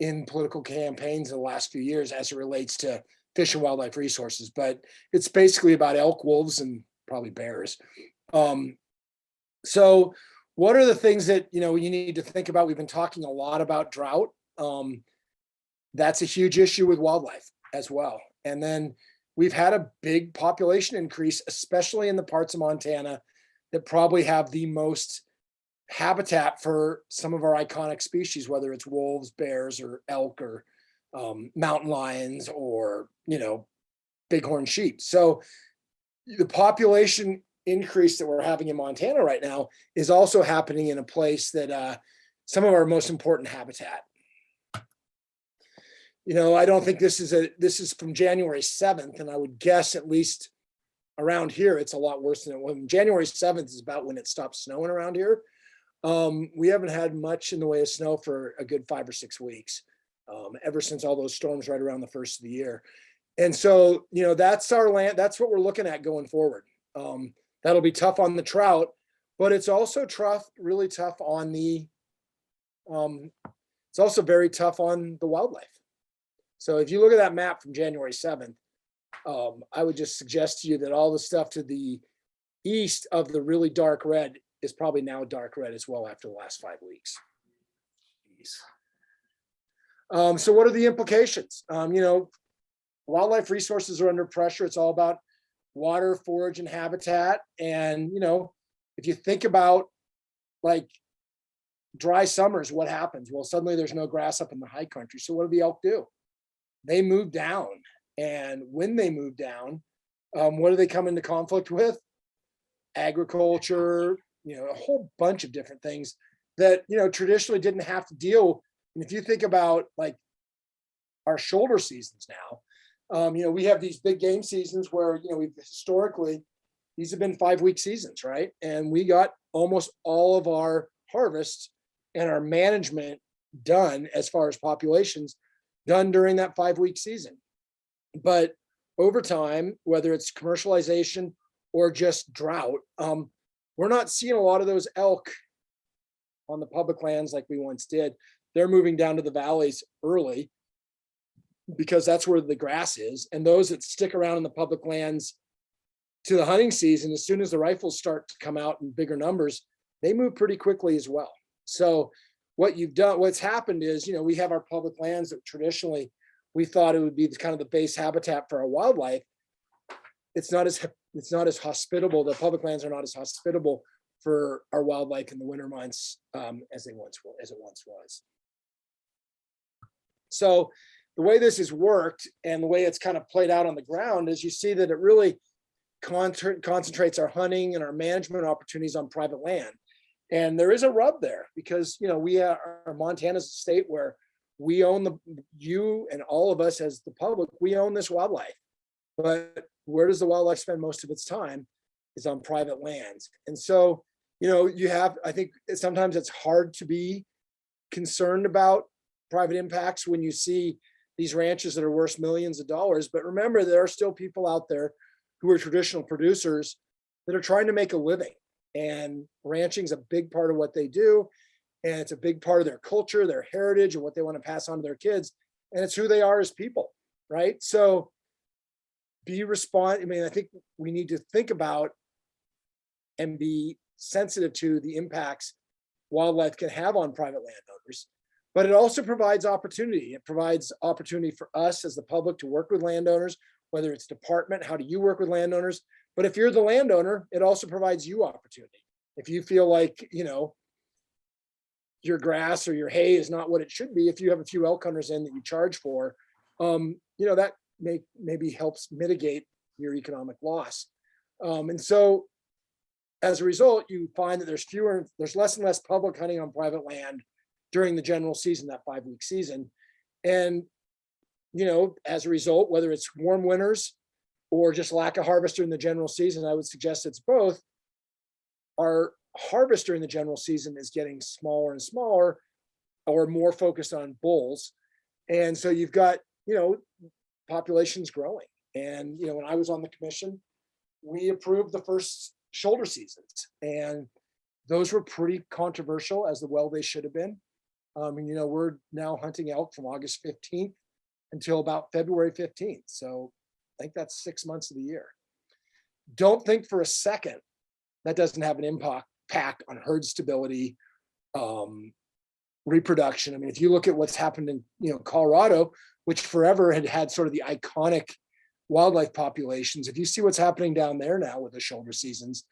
in political campaigns in the last few years as it relates to fish and wildlife resources. But it's basically about elk, wolves, and probably bears. So what are the things that you need to think about? We've been talking a lot about drought. That's a huge issue with wildlife as well. And then we've had a big population increase, especially in the parts of Montana that probably have the most habitat for some of our iconic species, whether it's wolves, bears, or elk, or mountain lions, or bighorn sheep. So the population increase that we're having in Montana right now is also happening in a place that some of our most important habitat. I don't think this is from January 7th, and I would guess at least around here it's a lot worse than it was. January 7th is about when it stopped snowing around here. We haven't had much in the way of snow for a good 5 or 6 weeks, ever since all those storms right around the first of the year. And so, that's our land. That's what we're looking at going forward. That'll be tough on the trout, but it's also really tough on it's also very tough on the wildlife. So if you look at that map from January 7th, I would just suggest to you that all the stuff to the east of the really dark red is probably now dark red as well after the last 5 weeks. So what are the implications? Wildlife resources are under pressure. It's all about water, forage, and habitat. And, if you think about like dry summers, what happens? Well, suddenly there's no grass up in the high country. So what do the elk do? They move down. And when they move down, what do they come into conflict with? Agriculture, a whole bunch of different things that, traditionally didn't have to deal. And if you think about like our shoulder seasons now, we have these big game seasons where, we've historically, these have been 5-week seasons, right? And we got almost all of our harvests and our management done as far as populations done during that 5-week season. But over time, whether it's commercialization or just drought, we're not seeing a lot of those elk on the public lands like we once did. They're moving down to the valleys early because that's where the grass is. And those that stick around in the public lands to the hunting season, as soon as the rifles start to come out in bigger numbers, they move pretty quickly as well. So what's happened is, we have our public lands that traditionally we thought it would be kind of the base habitat for our wildlife. It's not as hospitable. The public lands are not as hospitable for our wildlife in the winter months as it once was. So the way this has worked and the way it's kind of played out on the ground is you see that it really concentrates our hunting and our management opportunities on private land. And there is a rub there because, we are, Montana's a state where we own you and all of us as the public, we own this wildlife. But where does the wildlife spend most of its time is on private lands. And so, I think sometimes it's hard to be concerned about private impacts when you see these ranches that are worth millions of dollars. But remember, there are still people out there who are traditional producers that are trying to make a living. And ranching is a big part of what they do. And it's a big part of their culture, their heritage, and what they want to pass on to their kids. And it's who they are as people, right? So I think we need to think about and be sensitive to the impacts wildlife can have on private landowners. But it also provides opportunity. It provides opportunity for us as the public to work with landowners, whether it's department, how do you work with landowners? But if you're the landowner, it also provides you opportunity. If you feel like, your grass or your hay is not what it should be, if you have a few elk hunters in that you charge for, that maybe helps mitigate your economic loss. And so as a result, you find that there's less and less public hunting on private land during the general season, that 5-week season. And, as a result, whether it's warm winters or just lack of harvest during the general season, I would suggest it's both. Our harvest during the general season is getting smaller and smaller, or more focused on bulls. And so you've got, populations growing. And, when I was on the commission, we approved the first shoulder seasons, and those were pretty controversial, as well they should have been. We're now hunting elk from August 15th until about February 15th. So I think that's 6 months of the year. Don't think for a second that doesn't have an impact on herd stability, reproduction. I mean, if you look at what's happened in, Colorado, which forever had sort of the iconic wildlife populations, if you see what's happening down there now with the shoulder seasons,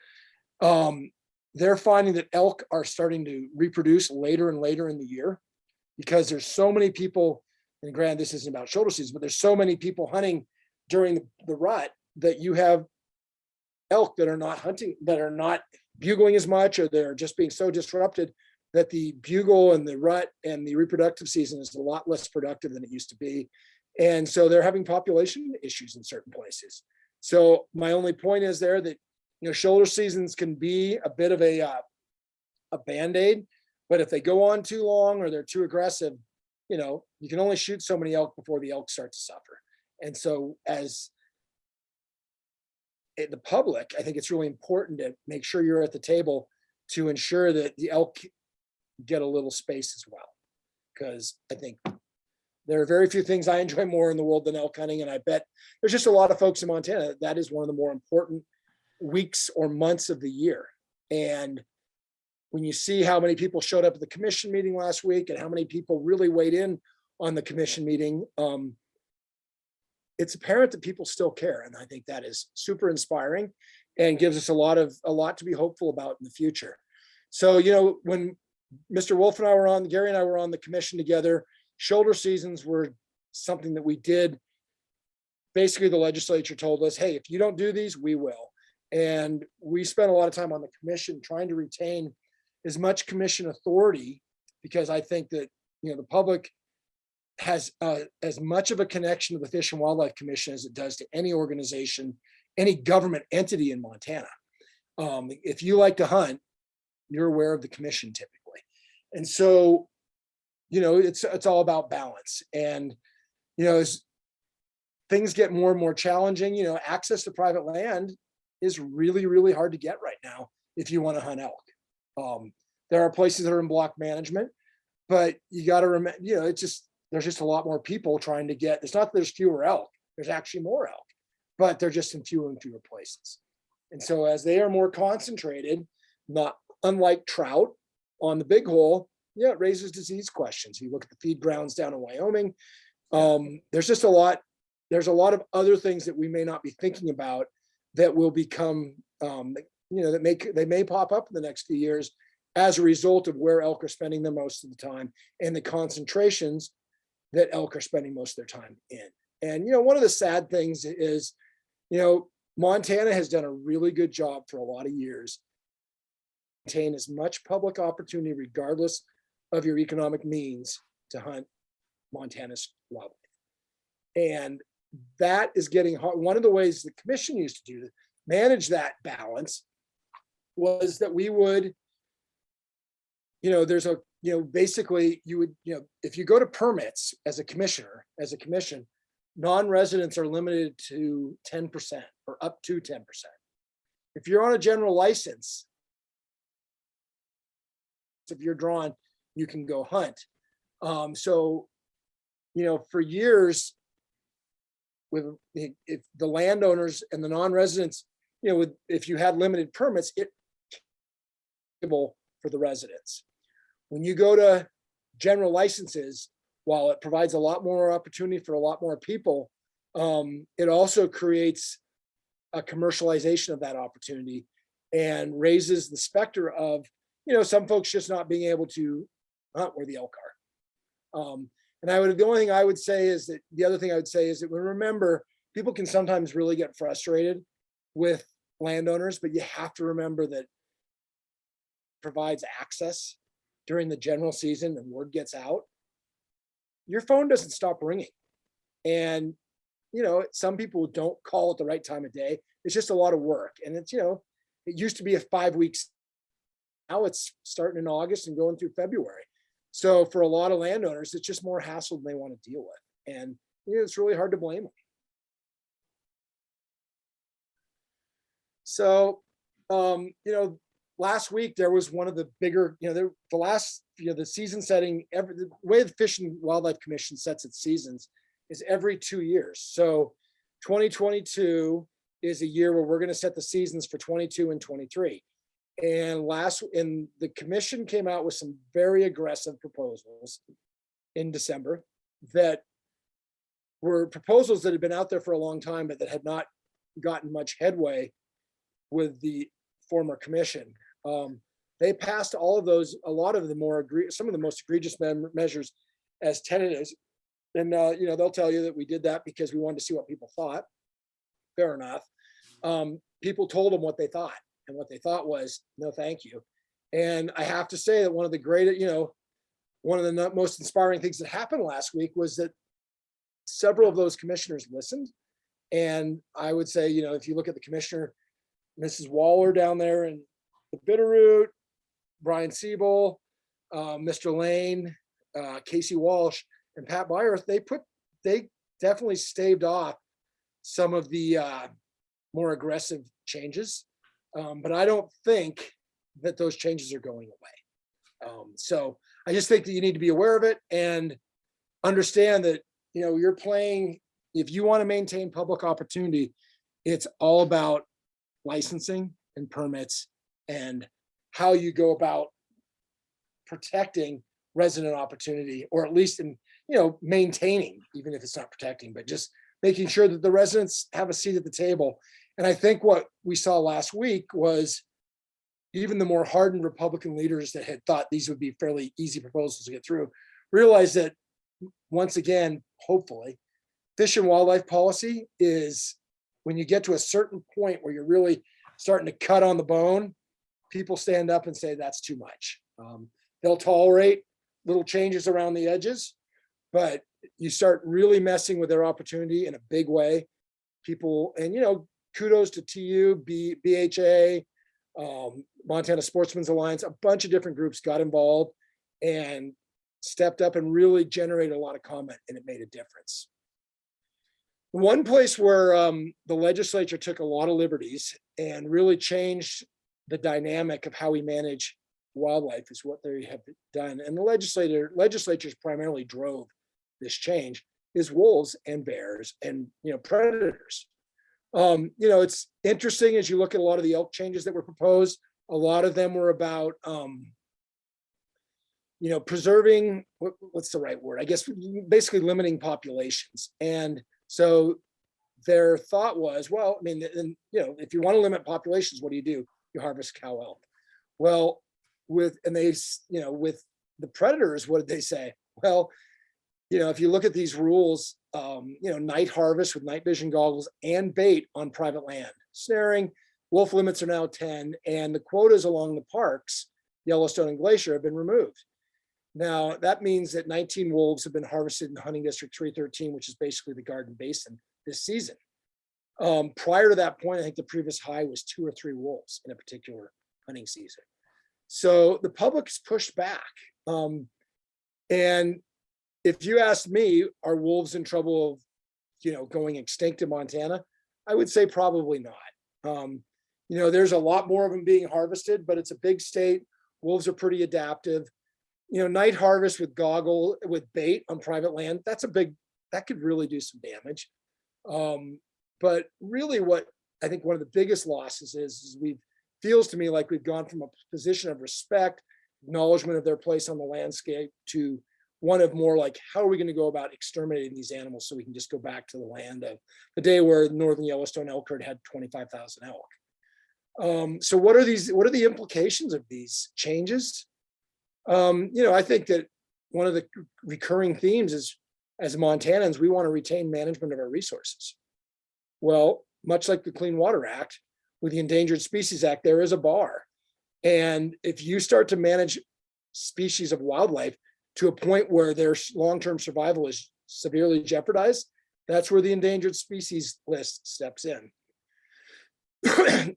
they're finding that elk are starting to reproduce later and later in the year because there's so many people, and granted, this isn't about shoulder season, but there's so many people hunting during the rut that you have elk that are not hunting, that are not bugling as much, or they're just being so disrupted that the bugle and the rut and the reproductive season is a lot less productive than it used to be. And so they're having population issues in certain places. So my only point is there that, shoulder seasons can be a bit of a Band-Aid, but if they go on too long or they're too aggressive, you can only shoot so many elk before the elk start to suffer. And so as the public, I think it's really important to make sure you're at the table to ensure that the elk get a little space as well. Because I think there are very few things I enjoy more in the world than elk hunting. And I bet there's just a lot of folks in Montana that is one of the more important weeks or months of the year. And when you see how many people showed up at the commission meeting last week and how many people really weighed in on the commission meeting, it's apparent that people still care. And I think that is super inspiring and gives us a lot to be hopeful about in the future. So, when Mr. Wolf and I were on, Gary and I were on the commission together, shoulder seasons were something that we did. Basically, the legislature told us, hey, if you don't do these, we will. And we spent a lot of time on the commission trying to retain as much commission authority, because I think that, the public has as much of a connection to the Fish and Wildlife Commission as it does to any organization, any government entity in Montana. If you like to hunt, you're aware of the commission typically. And so, it's all about balance. And, as things get more and more challenging, access to private land is really, really hard to get right now if you want to hunt elk. There are places that are in block management, but you got to remember, there's just a lot more people trying to get, it's not that there's fewer elk, there's actually more elk, but they're just in fewer and fewer places. And so as they are more concentrated, not unlike trout on the big hole, it raises disease questions. You look at the feed grounds down in Wyoming, there's a lot of other things that we may not be thinking about that will become, they may pop up in the next few years as a result of where elk are spending the most of the time and the concentrations that elk are spending most of their time in. And, one of the sad things is, Montana has done a really good job for a lot of years maintain as much public opportunity regardless of your economic means to hunt Montana's wildlife. And that is getting hard. One of the ways the commission used to do to manage that balance was that we would, there's a, basically you would, if you go to permits as a commissioner, as a commission, non-residents are limited to 10% or up to 10%. If you're on a general license, if you're drawn, you can go hunt. So, for years, if the landowners and the non-residents, if you had limited permits, it for the residents. When you go to general licenses, while it provides a lot more opportunity for a lot more people, it also creates a commercialization of that opportunity and raises the specter of, some folks just not being able to hunt where the elk are. And the only thing I would say is that we remember people can sometimes really get frustrated with landowners, but you have to remember that it provides access during the general season and word gets out. Your phone doesn't stop ringing. And, some people don't call at the right time of day. It's just a lot of work. And it's, it used to be a 5 weeks. Now it's starting in August and going through February. So for a lot of landowners, it's just more hassle than they want to deal with. And it's really hard to blame them. So, last week there was one of the bigger, the season setting, the way the Fish and Wildlife Commission sets its seasons is every 2 years. So 2022 is a year where we're going to set the seasons for 22 and 23. And the commission came out with some very aggressive proposals in December that were proposals that had been out there for a long time, but that had not gotten much headway with the former commission. They passed all of those, some of the most egregious measures as tentatives. And, they'll tell you that we did that because we wanted to see what people thought. Fair enough. People told them what they thought. And what they thought was, no, thank you. And I have to say that one of the most inspiring things that happened last week was that several of those commissioners listened. And I would say, if you look at the commissioner, Mrs. Waller down there in the Bitterroot, Brian Siebel, Mr. Lane, Casey Walsh, and Pat Byers, they definitely staved off some of the more aggressive changes. But I don't think that those changes are going away. So I just think that you need to be aware of it and understand that, you're playing, if you want to maintain public opportunity, it's all about licensing and permits and how you go about protecting resident opportunity, or at least in, maintaining, even if it's not protecting, but just making sure that the residents have a seat at the table. And I think what we saw last week was even the more hardened Republican leaders that had thought these would be fairly easy proposals to get through, realized that once again, hopefully, fish and wildlife policy is when you get to a certain point where you're really starting to cut on the bone, people stand up and say that's too much. They'll tolerate little changes around the edges, but you start really messing with their opportunity in a big way. People, and kudos to TU, BHA, Montana Sportsmen's Alliance, a bunch of different groups got involved and stepped up and really generated a lot of comment, and it made a difference. One place where the legislature took a lot of liberties and really changed the dynamic of how we manage wildlife is what they have done. And the legislatures primarily drove this change is wolves and bears and predators. It's interesting as you look at a lot of the elk changes that were proposed. A lot of them were about preserving, what's the right word? I guess basically limiting populations. And so their thought was, well, if you want to limit populations, what do? You harvest cow elk. Well, with the predators, what did they say? Well, if you look at these rules, night harvest with night vision goggles and bait on private land, snaring, wolf limits are now 10, and the quotas along the parks, Yellowstone and Glacier, have been removed. Now, that means that 19 wolves have been harvested in hunting district 313, which is basically the Garden Basin this season. Prior to that point, I think the previous high was 2 or 3 wolves in a particular hunting season. So the public's pushed back. And if you ask me, are wolves in trouble of, going extinct in Montana? I would say probably not. There's a lot more of them being harvested, but it's a big state. Wolves are pretty adaptive. Night harvest with with bait on private land, that could really do some damage. But really what I think one of the biggest losses is feels to me like we've gone from a position of respect, acknowledgement of their place on the landscape, to one of more like, how are we going to go about exterminating these animals so we can just go back to the land of the day where northern Yellowstone elk herd had 25,000 elk. So what are the implications of these changes? I think that one of the recurring themes is, as Montanans, we want to retain management of our resources. Well, much like the Clean Water Act, with the Endangered Species Act, there is a bar. And if you start to manage species of wildlife to a point where their long-term survival is severely jeopardized, that's where the endangered species list steps in.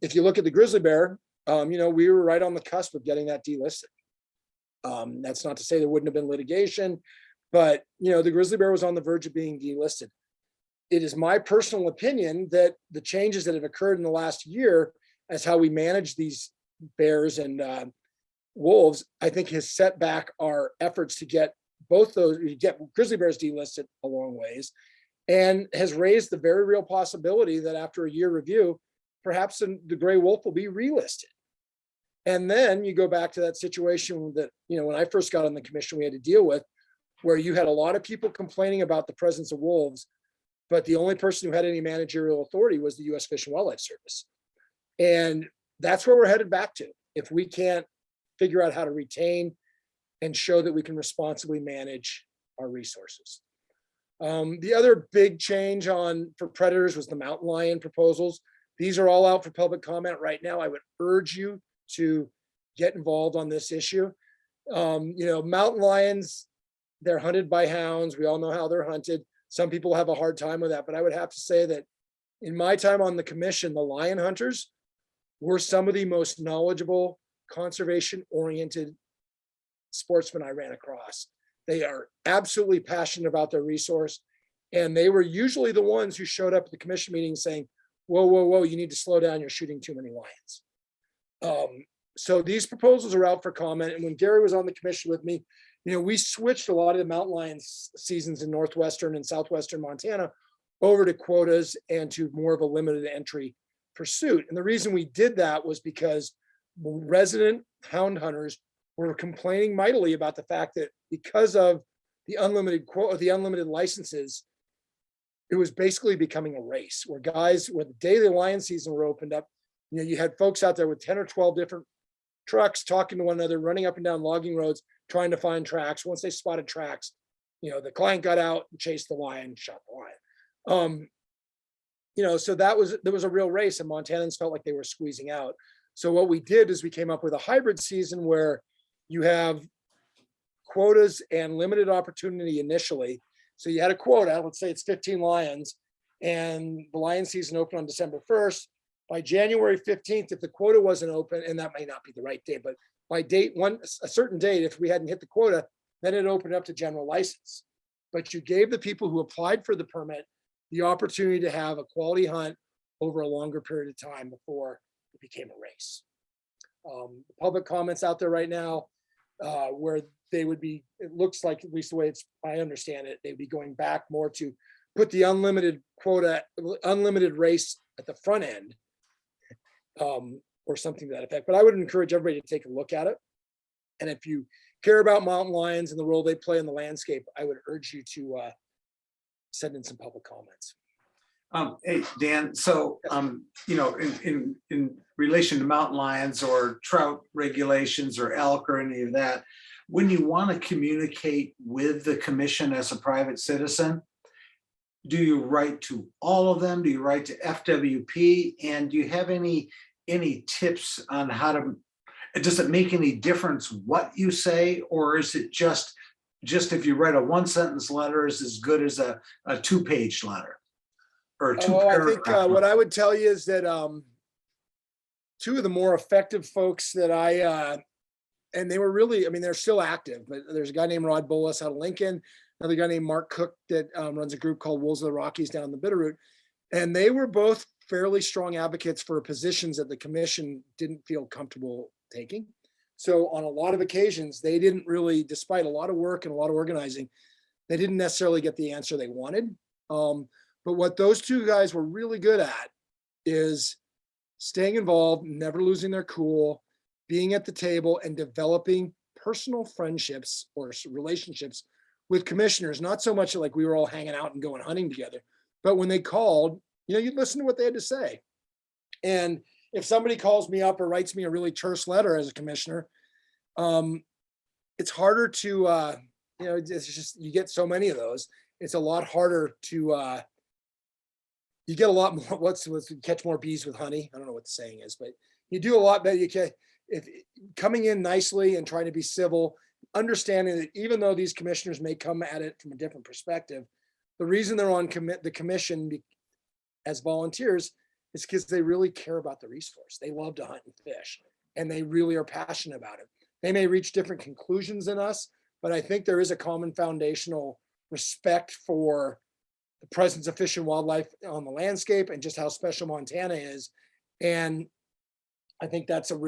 If you look at the grizzly bear, we were right on the cusp of getting that delisted. That's not to say there wouldn't have been litigation, but the grizzly bear was on the verge of being delisted. It is my personal opinion that the changes that have occurred in the last year as how we manage these bears and wolves, I think has set back our efforts to get grizzly bears delisted a long ways, and has raised the very real possibility that after a year review, perhaps the gray wolf will be relisted. And then you go back to that situation that, when I first got on the commission, we had to deal with, where you had a lot of people complaining about the presence of wolves, but the only person who had any managerial authority was the U.S. Fish and Wildlife Service. And that's where we're headed back to. If we can't figure out how to retain and show that we can responsibly manage our resources. The other big change for predators was the mountain lion proposals. These are all out for public comment right now. I would urge you to get involved on this issue. Mountain lions, they're hunted by hounds. We all know how they're hunted. Some people have a hard time with that, but I would have to say that in my time on the commission, the lion hunters were some of the most knowledgeable, conservation-oriented sportsmen I ran across. They are absolutely passionate about their resource, and they were usually the ones who showed up at the commission meeting saying, whoa, whoa, whoa, you need to slow down, you're shooting too many lions. So these proposals are out for comment, and when Gary was on the commission with me, we switched a lot of the mountain lion seasons in northwestern and southwestern Montana over to quotas and to more of a limited entry pursuit. And the reason we did that was because resident hound hunters were complaining mightily about the fact that because of the unlimited licenses, it was basically becoming a race where the day the lion season were opened up, you had folks out there with 10 or 12 different trucks talking to one another, running up and down logging roads, trying to find tracks. Once they spotted tracks, the client got out and chased the lion, shot the lion. So there was a real race, and Montanans felt like they were squeezing out. So what we did is we came up with a hybrid season where you have quotas and limited opportunity initially. So you had a quota, let's say it's 15 lions, and the lion season opened on December 1st. By January 15th, if the quota wasn't open, and that may not be the right date, but by a certain date, if we hadn't hit the quota, then it opened up to general license. But you gave the people who applied for the permit the opportunity to have a quality hunt over a longer period of time before it became a race. The public comments out there right now, where they would be, it looks like, at least the way I understand it, they'd be going back more to put the unlimited race at the front end, or something to that effect. But I would encourage everybody to take a look at it. And if you care about mountain lions and the role they play in the landscape, I would urge you to send in some public comments. Hey, Dan, so, in relation to mountain lions or trout regulations or elk or any of that, when you want to communicate with the commission as a private citizen, do you write to all of them? Do you write to FWP? And do you have any any tips on how to, does it make any difference what you say, or is it just if you write a 1-sentence letter is as good as a 2-page letter? Or a Oh, I think two-paragraph what letter? I would tell you is that two of the more effective folks that and they were really, I mean, they're still active, but there's a guy named Rod Bolas out of Lincoln, another guy named Mark Cook that runs a group called Wolves of the Rockies down the Bitterroot. And they were both fairly strong advocates for positions that the commission didn't feel comfortable taking. So on a lot of occasions, they didn't really, despite a lot of work and a lot of organizing, they didn't necessarily get the answer they wanted. But what those two guys were really good at is staying involved, never losing their cool, being at the table and developing personal friendships or relationships with commissioners, not so much like we were all hanging out and going hunting together, but when they called, you'd listen to what they had to say. And if somebody calls me up or writes me a really terse letter as a commissioner, it's harder to, it's just, you get so many of those. It's a lot harder to, you get a lot more, what's catch more bees with honey. I don't know what the saying is, but you do a lot better. You can, if coming in nicely and trying to be civil, understanding that even though these commissioners may come at it from a different perspective, the reason they're on the commission as volunteers is because they really care about the resource. They love to hunt and fish, and they really are passionate about it. They may reach different conclusions than us, but I think there is a common foundational respect for the presence of fish and wildlife on the landscape and just how special Montana is. And I think that's some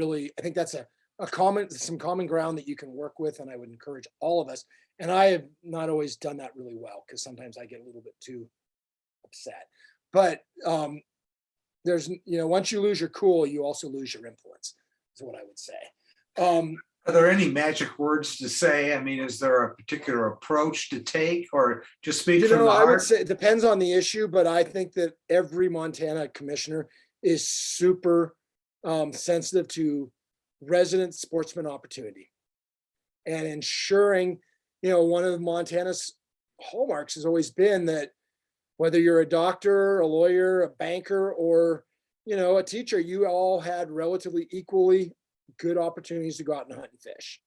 common ground that you can work with. And I would encourage all of us. And I have not always done that really well, because sometimes I get a little bit too upset. But there's, once you lose your cool, you also lose your influence, is what I would say. Are there any magic words to say? I mean, is there a particular approach to take, or just speak from the I would heart? say it depends on the issue, but I think that every Montana commissioner is super sensitive to resident sportsman opportunity and ensuring, one of Montana's hallmarks has always been that whether you're a doctor, a lawyer, a banker, or, a teacher, you all had relatively equally good opportunities to go out and hunt and fish.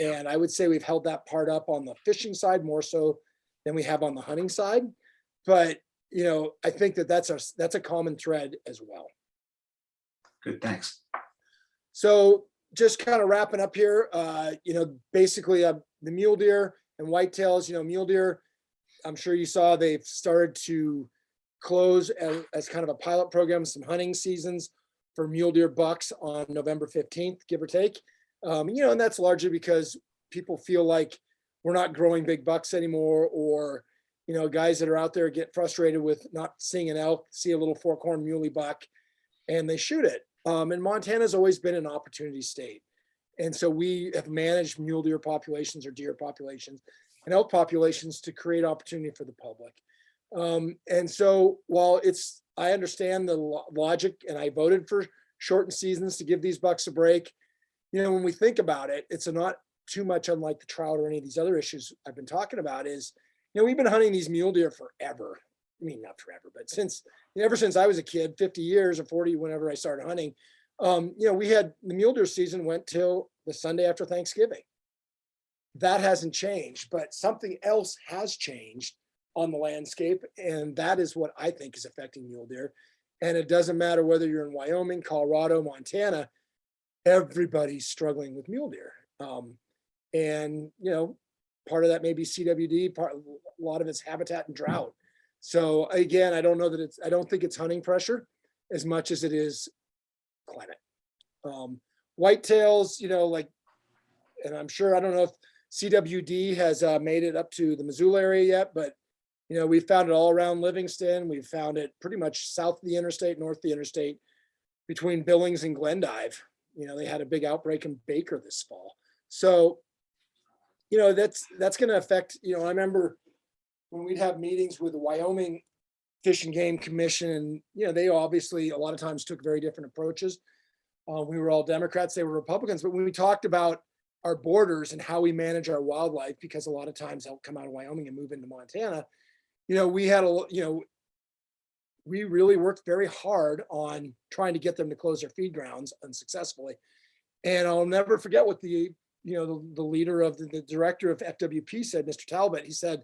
And I would say we've held that part up on the fishing side more so than we have on the hunting side. But, I think that's a common thread as well. Good, thanks. So just kind of wrapping up here, basically the mule deer and whitetails, mule deer, I'm sure you saw they've started to close as kind of a pilot program, some hunting seasons for mule deer bucks on November 15th, give or take. And that's largely because people feel like we're not growing big bucks anymore, or, guys that are out there get frustrated with not seeing an elk, see a little fork-horn muley buck, and they shoot it. And Montana's always been an opportunity state. And so we have managed mule deer populations or deer populations and elk populations to create opportunity for the public. And so while I understand the logic, and I voted for shortened seasons to give these bucks a break, when we think about it, it's not too much unlike the trout or any of these other issues I've been talking about. Is, we've been hunting these mule deer forever. I mean, not forever, but ever since I was a kid, 50 years or 40, whenever I started hunting, we had the mule deer season went till the Sunday after Thanksgiving. That hasn't changed, but something else has changed on the landscape. And that is what I think is affecting mule deer. And it doesn't matter whether you're in Wyoming, Colorado, Montana, everybody's struggling with mule deer. And, part of that may be CWD, a lot of it's habitat and drought. So again, I don't think it's hunting pressure as much as it is climate. Whitetails, and I'm sure, I don't know if CWD has made it up to the Missoula area yet, but we found it all around Livingston. We found it pretty much south of the interstate, north of the interstate, between Billings and Glendive. They had a big outbreak in Baker this fall. So, that's going to affect, I remember when we'd have meetings with the Wyoming Fish and Game Commission, and, they obviously a lot of times took very different approaches. We were all Democrats, they were Republicans, but when we talked about our borders and how we manage our wildlife, because a lot of times they'll come out of Wyoming and move into Montana, we had we really worked very hard on trying to get them to close their feed grounds unsuccessfully. And I'll never forget what the leader of the director of FWP said, Mr. Talbot. He said,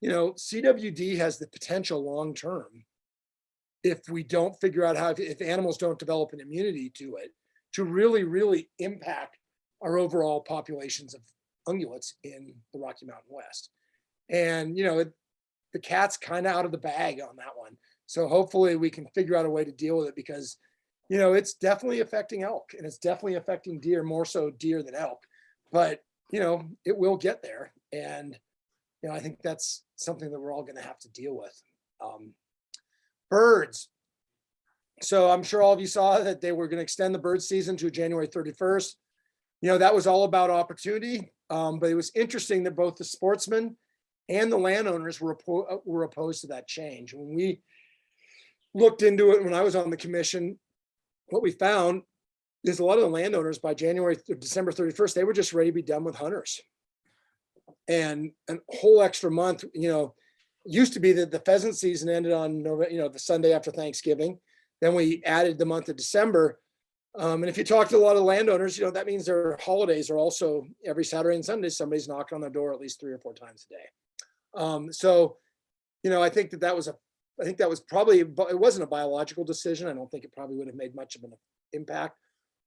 CWD has the potential long-term, if we don't figure out how, if animals don't develop an immunity to it, to really, really impact our overall populations of ungulates in the Rocky Mountain West. And, the cat's kind of out of the bag on that one. So hopefully we can figure out a way to deal with it, because, it's definitely affecting elk, and it's definitely affecting deer, more so deer than elk. But, it will get there. And, I think that's something that we're all going to have to deal with. Birds. So I'm sure all of you saw that they were going to extend the bird season to January 31st. That was all about opportunity. But it was interesting that both the sportsmen and the landowners were opposed to that change. When we looked into it, when I was on the commission, what we found is a lot of the landowners by December 31st, they were just ready to be done with hunters. And a whole extra month, it used to be that the pheasant season ended on November, the Sunday after Thanksgiving. Then we added the month of December. And if you talk to a lot of landowners, that means their holidays are also every Saturday and Sunday, somebody's knocking on their door at least 3 or 4 times a day. So, I think that was probably, it wasn't a biological decision. I don't think it probably would have made much of an impact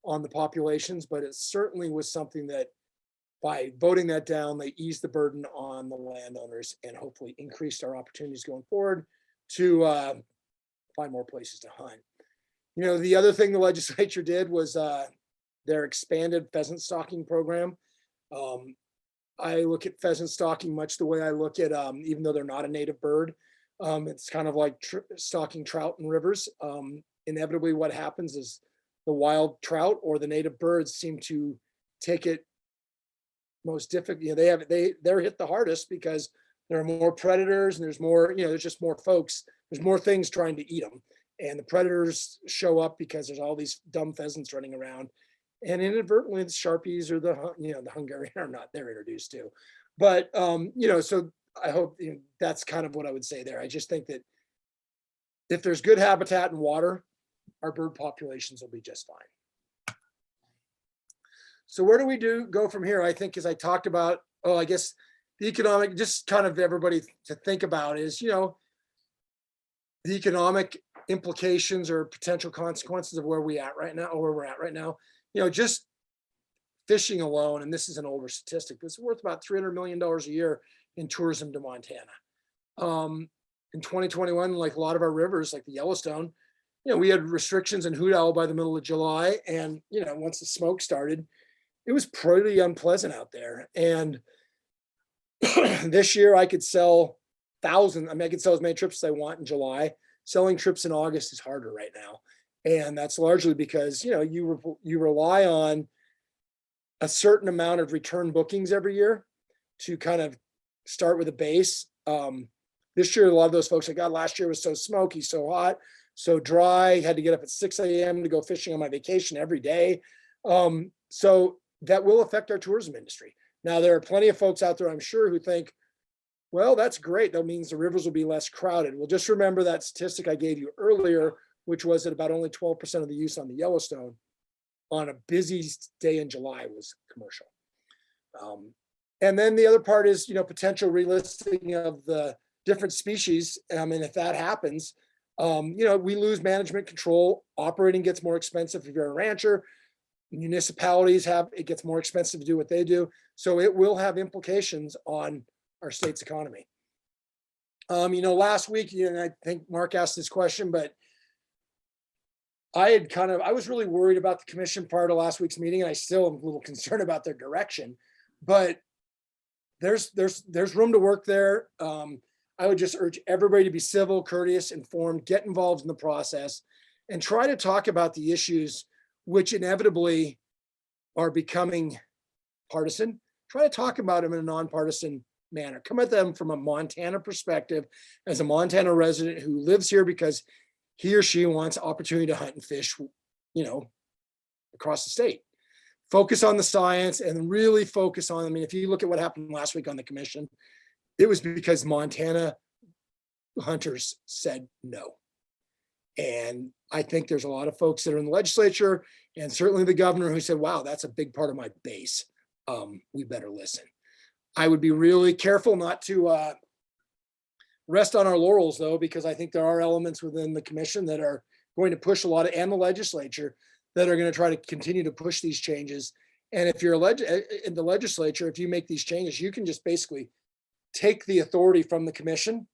on the populations, but it certainly was something that by voting that down, they eased the burden on the landowners and hopefully increased our opportunities going forward to find more places to hunt. The other thing the legislature did was their expanded pheasant stalking program. I look at pheasant stalking much the way I look at, even though they're not a native bird, it's kind of like stalking trout in rivers. Inevitably what happens is the wild trout or the native birds seem to take it most difficult. They're hit the hardest because there are more predators and there's more, there's just more folks, there's more things trying to eat them. And the predators show up because there's all these dumb pheasants running around. And inadvertently the Sharpies or the Hungarian are not, they're introduced to. But, so I hope that's kind of what I would say there. I just think that if there's good habitat and water, our bird populations will be just fine. So where do we go from here? I think, as I talked about, I guess the economic, just kind of everybody to think about is, the economic implications or potential consequences of where we're at right now. Just fishing alone, and this is an older statistic, but it's worth about $300 million a year in tourism to Montana. In 2021, like a lot of our rivers, like the Yellowstone, we had restrictions in hoot owl by the middle of July. And, once the smoke started, it was pretty unpleasant out there. And this year I could sell thousands. I could sell as many trips as I want in July. Selling trips in August is harder right now. And that's largely because, you rely on a certain amount of return bookings every year to kind of start with a base. This year, a lot of those folks, last year was so smoky, so hot, so dry, had to get up at 6 a.m. to go fishing on my vacation every day. So that will affect our tourism industry. Now, there are plenty of folks out there, I'm sure, who think, well, that's great. That means the rivers will be less crowded. Well, just remember that statistic I gave you earlier, which was that about only 12% of the use on the Yellowstone on a busy day in July was commercial. And then the other part is, potential relisting of the different species. And if that happens, we lose management control. Operating gets more expensive if you're a rancher. Municipalities it gets more expensive to do what they do. So it will have implications on our state's economy. Last week, and I think Mark asked this question, but I was really worried about the commission part of last week's meeting, and I still am a little concerned about their direction, but there's room to work there. I would just urge everybody to be civil, courteous, informed, get involved in the process, and try to talk about the issues which inevitably are becoming partisan. Try to talk about them in a nonpartisan manner. Come at them from a Montana perspective, as a Montana resident who lives here because he or she wants opportunity to hunt and fish, across the state. Focus on the science and really focus on, if you look at what happened last week on the commission, it was because Montana hunters said no. And I think there's a lot of folks that are in the legislature, and certainly the governor, who said, wow, that's a big part of my base. We better listen. I would be really careful not to rest on our laurels, though, because I think there are elements within the commission that are going to push a lot of, and the legislature, that are going to try to continue to push these changes. And if you're in the legislature, if you make these changes, you can just basically take the authority from the commission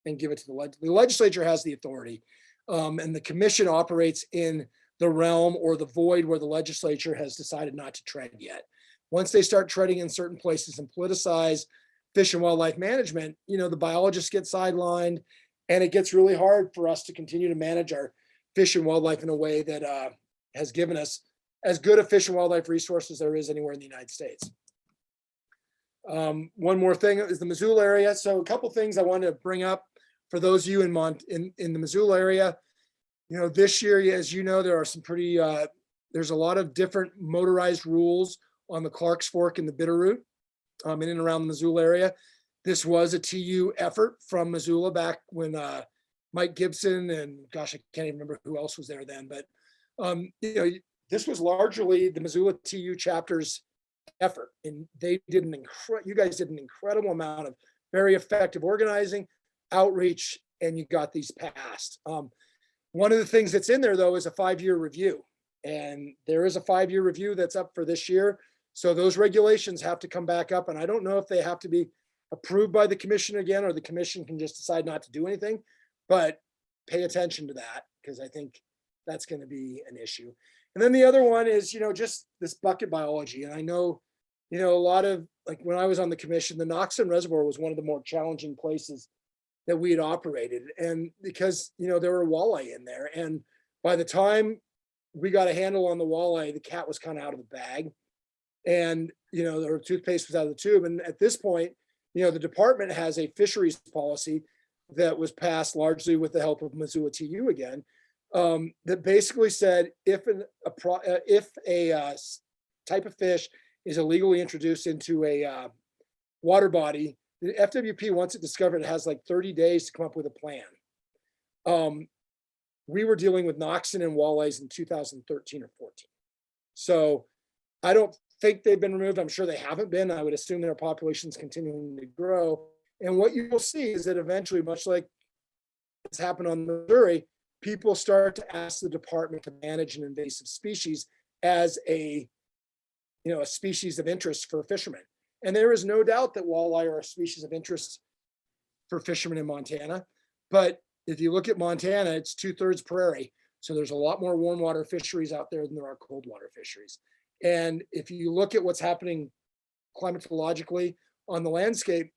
and give it to the legislature has the authority. And the commission operates in the realm or the void where the legislature has decided not to tread yet. Once they start treading in certain places and politicize fish and wildlife management, the biologists get sidelined, and it gets really hard for us to continue to manage our fish and wildlife in a way that has given us as good a fish and wildlife resource as there is anywhere in the United States. One more thing is the Missoula area. So a couple things I wanted to bring up for those of you in the Missoula area. This year, as you know, there are some pretty, there's a lot of different motorized rules on the Clark's Fork and the Bitterroot in and around the Missoula area. This was a TU effort from Missoula back when Mike Gibson and gosh, I can't even remember who else was there then, but this was largely the Missoula TU chapter's effort, and they did you guys did an incredible amount of very effective organizing, outreach, and you got these passed. One of the things that's in there, though, is a 5-year review, and there is a 5-year review that's up for this year. So those regulations have to come back up, and I don't know if they have to be approved by the commission again, or the commission can just decide not to do anything, but pay attention to that, because I think that's going to be an issue. And then the other one is, just this bucket biology. And I know, a lot of, like when I was on the commission, the Knoxon Reservoir was one of the more challenging places that we had operated. And because, there were walleye in there. And by the time we got a handle on the walleye, the cat was kind of out of the bag. And, the toothpaste was out of the tube. And at this point, the department has a fisheries policy that was passed largely with the help of Missoula TU again, that basically said if a type of fish is illegally introduced into a water body, the FWP, once it discovered, it has like 30 days to come up with a plan. We were dealing with Knoxon and walleyes in 2013 or 14. So I don't think they've been removed. I'm sure they haven't been. I would assume their population's continuing to grow. And what you will see is that eventually, much like it's happened on Missouri, people start to ask the department to manage an invasive species as a species of interest for fishermen. And there is no doubt that walleye are a species of interest for fishermen in Montana. But if you look at Montana, it's 2/3 prairie. So there's a lot more warm water fisheries out there than there are cold water fisheries. And if you look at what's happening climatologically on the landscape,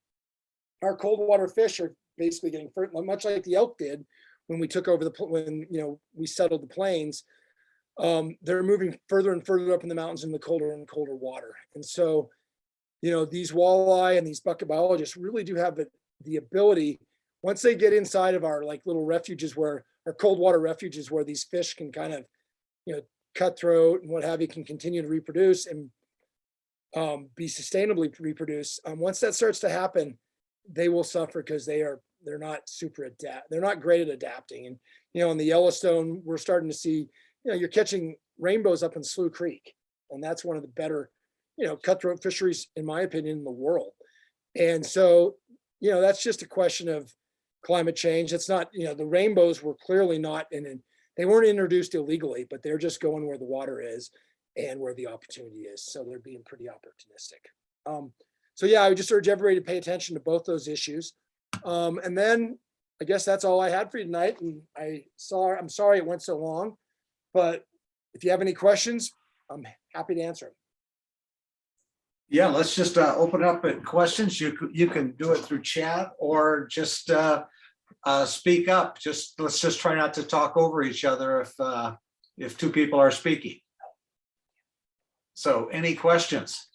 our cold water fish are basically getting, much like the elk did when we took over when we settled the plains. They're moving further and further up in the mountains in the colder and colder water. And so, these walleye and these bucket biologists really do have the ability, once they get inside of our little refuges, where our cold water refuges, where these fish can kind of, cutthroat and what have you, can continue to reproduce and be sustainably reproduce. Once that starts to happen, they will suffer because they're not they're not great at adapting. And, in the Yellowstone, we're starting to see, you're catching rainbows up in Slough Creek. And that's one of the better, cutthroat fisheries, in my opinion, in the world. And so, that's just a question of climate change. It's not, the rainbows were clearly not they weren't introduced illegally, but they're just going where the water is and where the opportunity is. So they're being pretty opportunistic. So yeah, I would just urge everybody to pay attention to both those issues. And then I guess that's all I had for you tonight. And I'm sorry it went so long, but if you have any questions, I'm happy to answer them. Yeah, let's just open up at questions. You can do it through chat or just speak up. Let's just try not to talk over each other if two people are speaking. So any questions?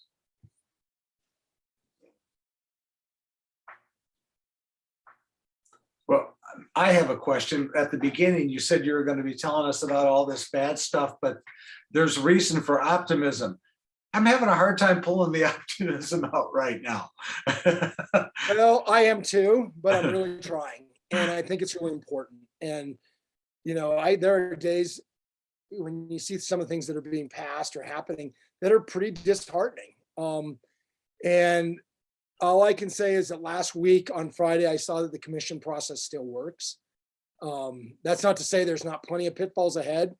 Well, I have a question. At the beginning, you said you were going to be telling us about all this bad stuff, but there's reason for optimism. I'm having a hard time pulling the optimism out right now. Well, I am too, but I'm really trying. And I think it's really important. And, there are days when you see some of the things that are being passed or happening that are pretty disheartening. And all I can say is that last week on Friday, I saw that the commission process still works. That's not to say there's not plenty of pitfalls ahead,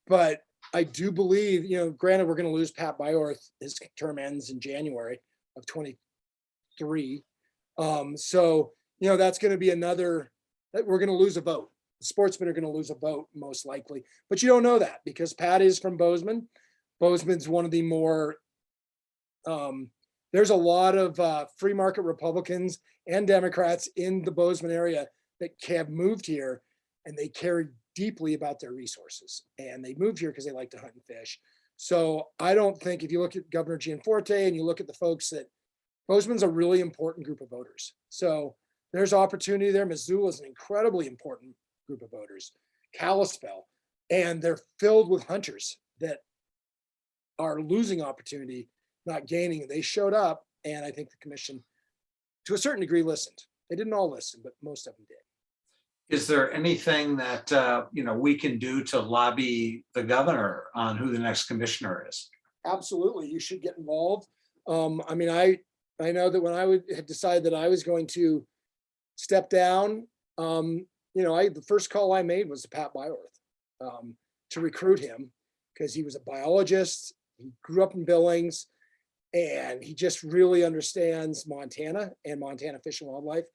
but I do believe, granted, we're going to lose Pat Byorth. His term ends in January of 23. So, that's going to be another, that we're going to lose a vote. The sportsmen are going to lose a vote most likely, but you don't know that because Pat is from Bozeman. Bozeman's one of the more, there's a lot of free market Republicans and Democrats in the Bozeman area that have moved here, and they care deeply about their resources. And they moved here because they like to hunt and fish. So I don't think, if you look at Governor Gianforte and you look at the folks, that Bozeman's a really important group of voters. So there's opportunity there. Missoula is an incredibly important group of voters. Kalispell, and they're filled with hunters that are losing opportunity, not gaining. And they showed up, and I think the commission, to a certain degree, listened. They didn't all listen, but most of them did. Is there anything that we can do to lobby the governor on who the next commissioner is? Absolutely, you should get involved. I know that when I had decided that I was going to step down, the first call I made was to Pat Byorth to recruit him, because he was a biologist. He grew up in Billings, and he just really understands Montana and Montana fish and wildlife.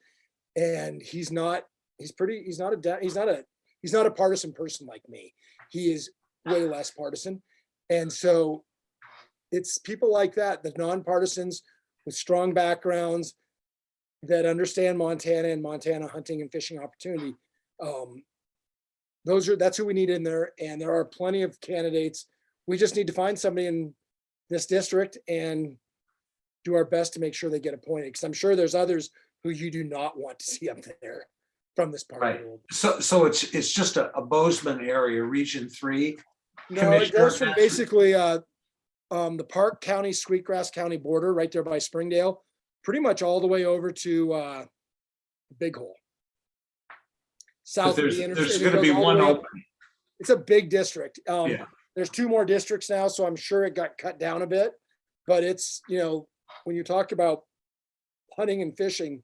And he's not a partisan person like me. He is way less partisan. And so it's people like that, the nonpartisans with strong backgrounds that understand Montana and Montana hunting and fishing opportunity. That's who we need in there. And there are plenty of candidates. We just need to find somebody in this district and do our best to make sure they get appointed. Because I'm sure there's others who you do not want to see up there from this part of the world. So it's just a Bozeman area, Region 3. No, it goes from basically the Park County, Sweetgrass County border right there by Springdale, pretty much all the way over to Big Hole. South of the interstate. There's going to be one open. It's a big district. There's 2 more districts now, so I'm sure it got cut down a bit. But it's, when you talk about hunting and fishing,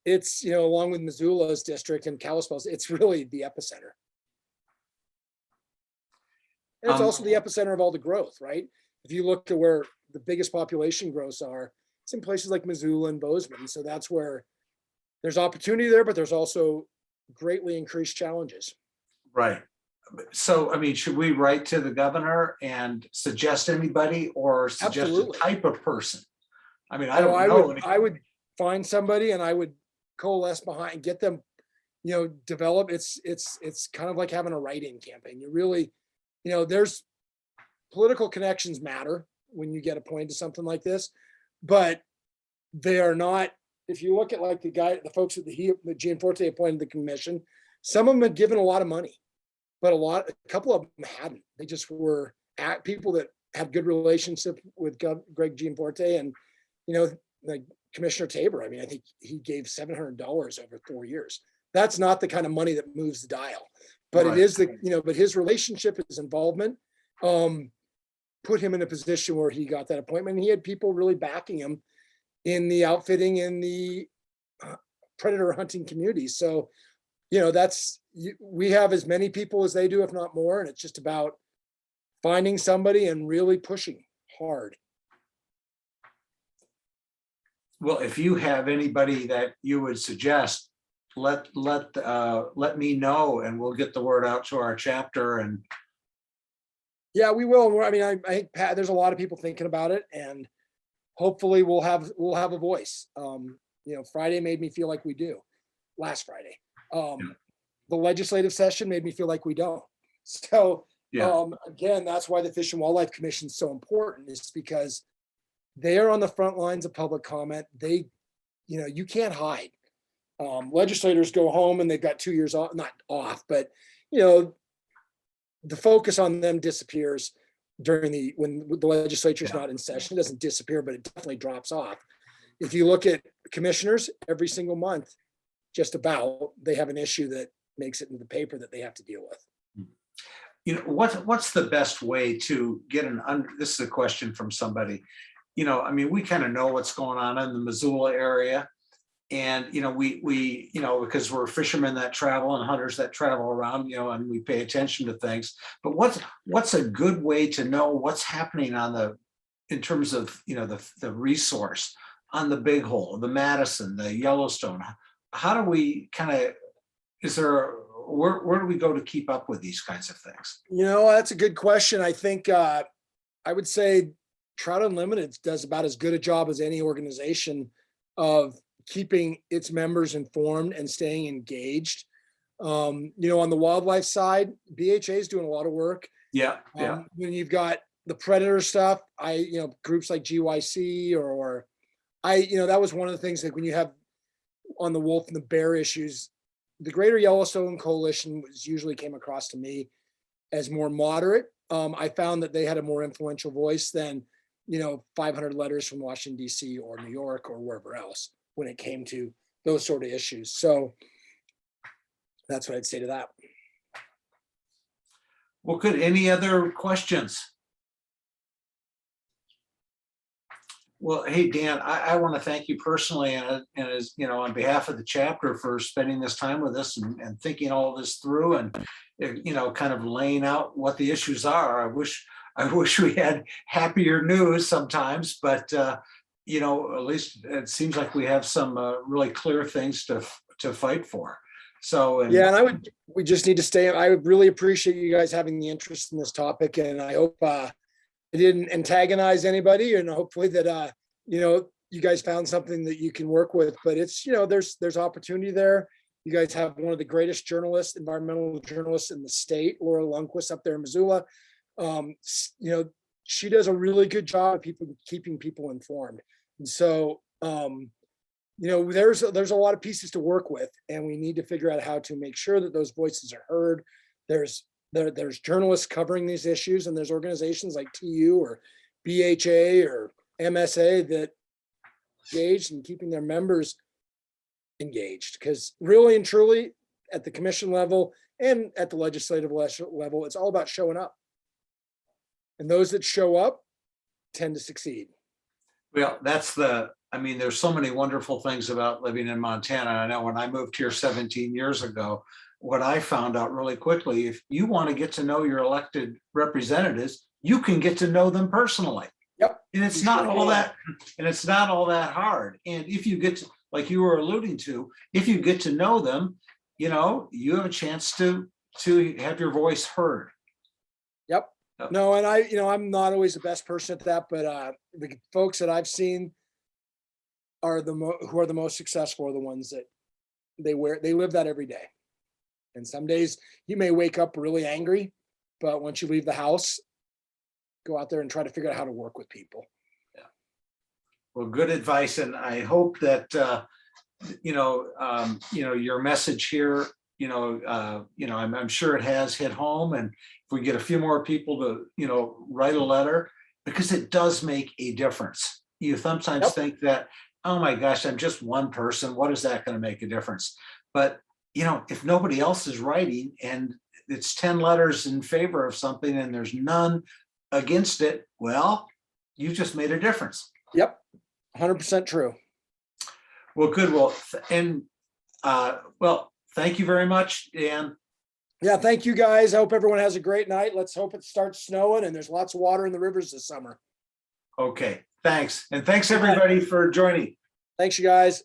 it's, along with Missoula's district and Kalispell's, it's really the epicenter. And it's also the epicenter of all the growth, right? If you look at where the biggest population growths are, it's in places like Missoula and Bozeman. So that's where there's opportunity there, but there's also greatly increased challenges. Right. So, should we write to the governor and suggest anybody, or suggest Absolutely. a type of person? I don't know. I would find somebody, and I would coalesce behind and get them, develop. It's kind of like having a write-in campaign. You really, there's political connections matter when you get appointed to something like this, but they are not. If you look at like the folks that Gianforte appointed the commission, some of them had given a lot of money, but a couple of them hadn't. They just were people that had good relationship with Greg Gianforte, and like Commissioner Tabor. I think he gave $700 over 4 years. That's not the kind of money that moves the dial, but It is but his relationship, his involvement, put him in a position where he got that appointment. And he had people really backing him in the outfitting in the predator hunting community. So, we have as many people as they do, if not more. And it's just about finding somebody and really pushing hard. Well, if you have anybody that you would suggest, let me know, and we'll get the word out to our chapter. And yeah, we will. I think Pat, there's a lot of people thinking about it, and hopefully we'll have a voice. Friday made me feel like we do. Last Friday, the legislative session made me feel like we don't. So again, that's why the Fish and Wildlife Commission is so important, is because they are on the front lines of public comment. They, you can't hide. Legislators go home and they've got 2 years off, not off, but the focus on them disappears when the legislature is not in session. It doesn't disappear, but it definitely drops off. If you look at commissioners, every single month, just about, they have an issue that makes it into the paper that they have to deal with. You know, what's the best way to get this is a question from somebody, you know, I mean, we kind of know what's going on in the Missoula area. And, you know, we, you know, because we're fishermen that travel and hunters that travel around, you know, and we pay attention to things. But what's a good way to know what's happening in terms of, you know, the resource on the Big Hole, the Madison, the Yellowstone? How do we kind of, where do we go to keep up with these kinds of things? You know, that's a good question. I think I would say Trout Unlimited does about as good a job as any organization of keeping its members informed and staying engaged. You know, on the wildlife side, BHA is doing a lot of work. Yeah. When you've got the predator stuff, you know, groups like GYC or you know, that was one of the things that when you have on the wolf and the bear issues, the Greater Yellowstone Coalition usually came across to me as more moderate. I found that they had a more influential voice than, you know, 500 letters from Washington, DC or New York or wherever else when it came to those sort of issues. So that's what I'd say to that. Well, good. Any other questions? Well, hey, Dan, I want to thank you personally and as, you know, on behalf of the chapter for spending this time with us and thinking all this through and, you know, kind of laying out what the issues are. I wish we had happier news sometimes, but, you know, at least it seems like we have some really clear things to fight for. So, yeah, and we just need to stay. I would really appreciate you guys having the interest in this topic, and I hope it didn't antagonize anybody, and hopefully that you know, you guys found something that you can work with. But it's, you know, there's opportunity there. You guys have one of the greatest journalists, environmental journalists in the state, Laura Lundquist up there in Missoula. You know, she does a really good job of keeping people informed. And so you know, there's a lot of pieces to work with, and we need to figure out how to make sure that those voices are heard. There's journalists covering these issues, and there's organizations like TU or BHA or MSA that engaged in keeping their members engaged. Because really and truly, at the commission level and at the legislative level, it's all about showing up. And those that show up tend to succeed. well, I mean, there's so many wonderful things about living in Montana. I know when I moved here 17 years ago, what I found out really quickly, if you want to get to know your elected representatives, you can get to know them personally. Yep. And it's not all that hard. And if you get to, like you were alluding to, if you get to know them, you know, you have a chance to have your voice heard. Yep. No, and you know, I'm not always the best person at that, but the folks that I've seen are who are the most successful are the ones that they live that every day. And some days you may wake up really angry, but once you leave the house, go out there and try to figure out how to work with people. Yeah. Well, good advice. And I hope that, you know, your message here, I'm sure it has hit home. And if we get a few more people to, you know, write a letter, because it does make a difference. You sometimes think that, oh my gosh, I'm just one person. What is that going to make a difference? But, you know, if nobody else is writing and it's 10 letters in favor of something and there's none against it, well, you just made a difference. Yep. 100% true. Well, good. Well, thank you very much, Dan. Yeah, thank you guys. I hope everyone has a great night. Let's hope it starts snowing and there's lots of water in the rivers this summer. Okay, thanks. And thanks everybody for joining. Thanks, you guys.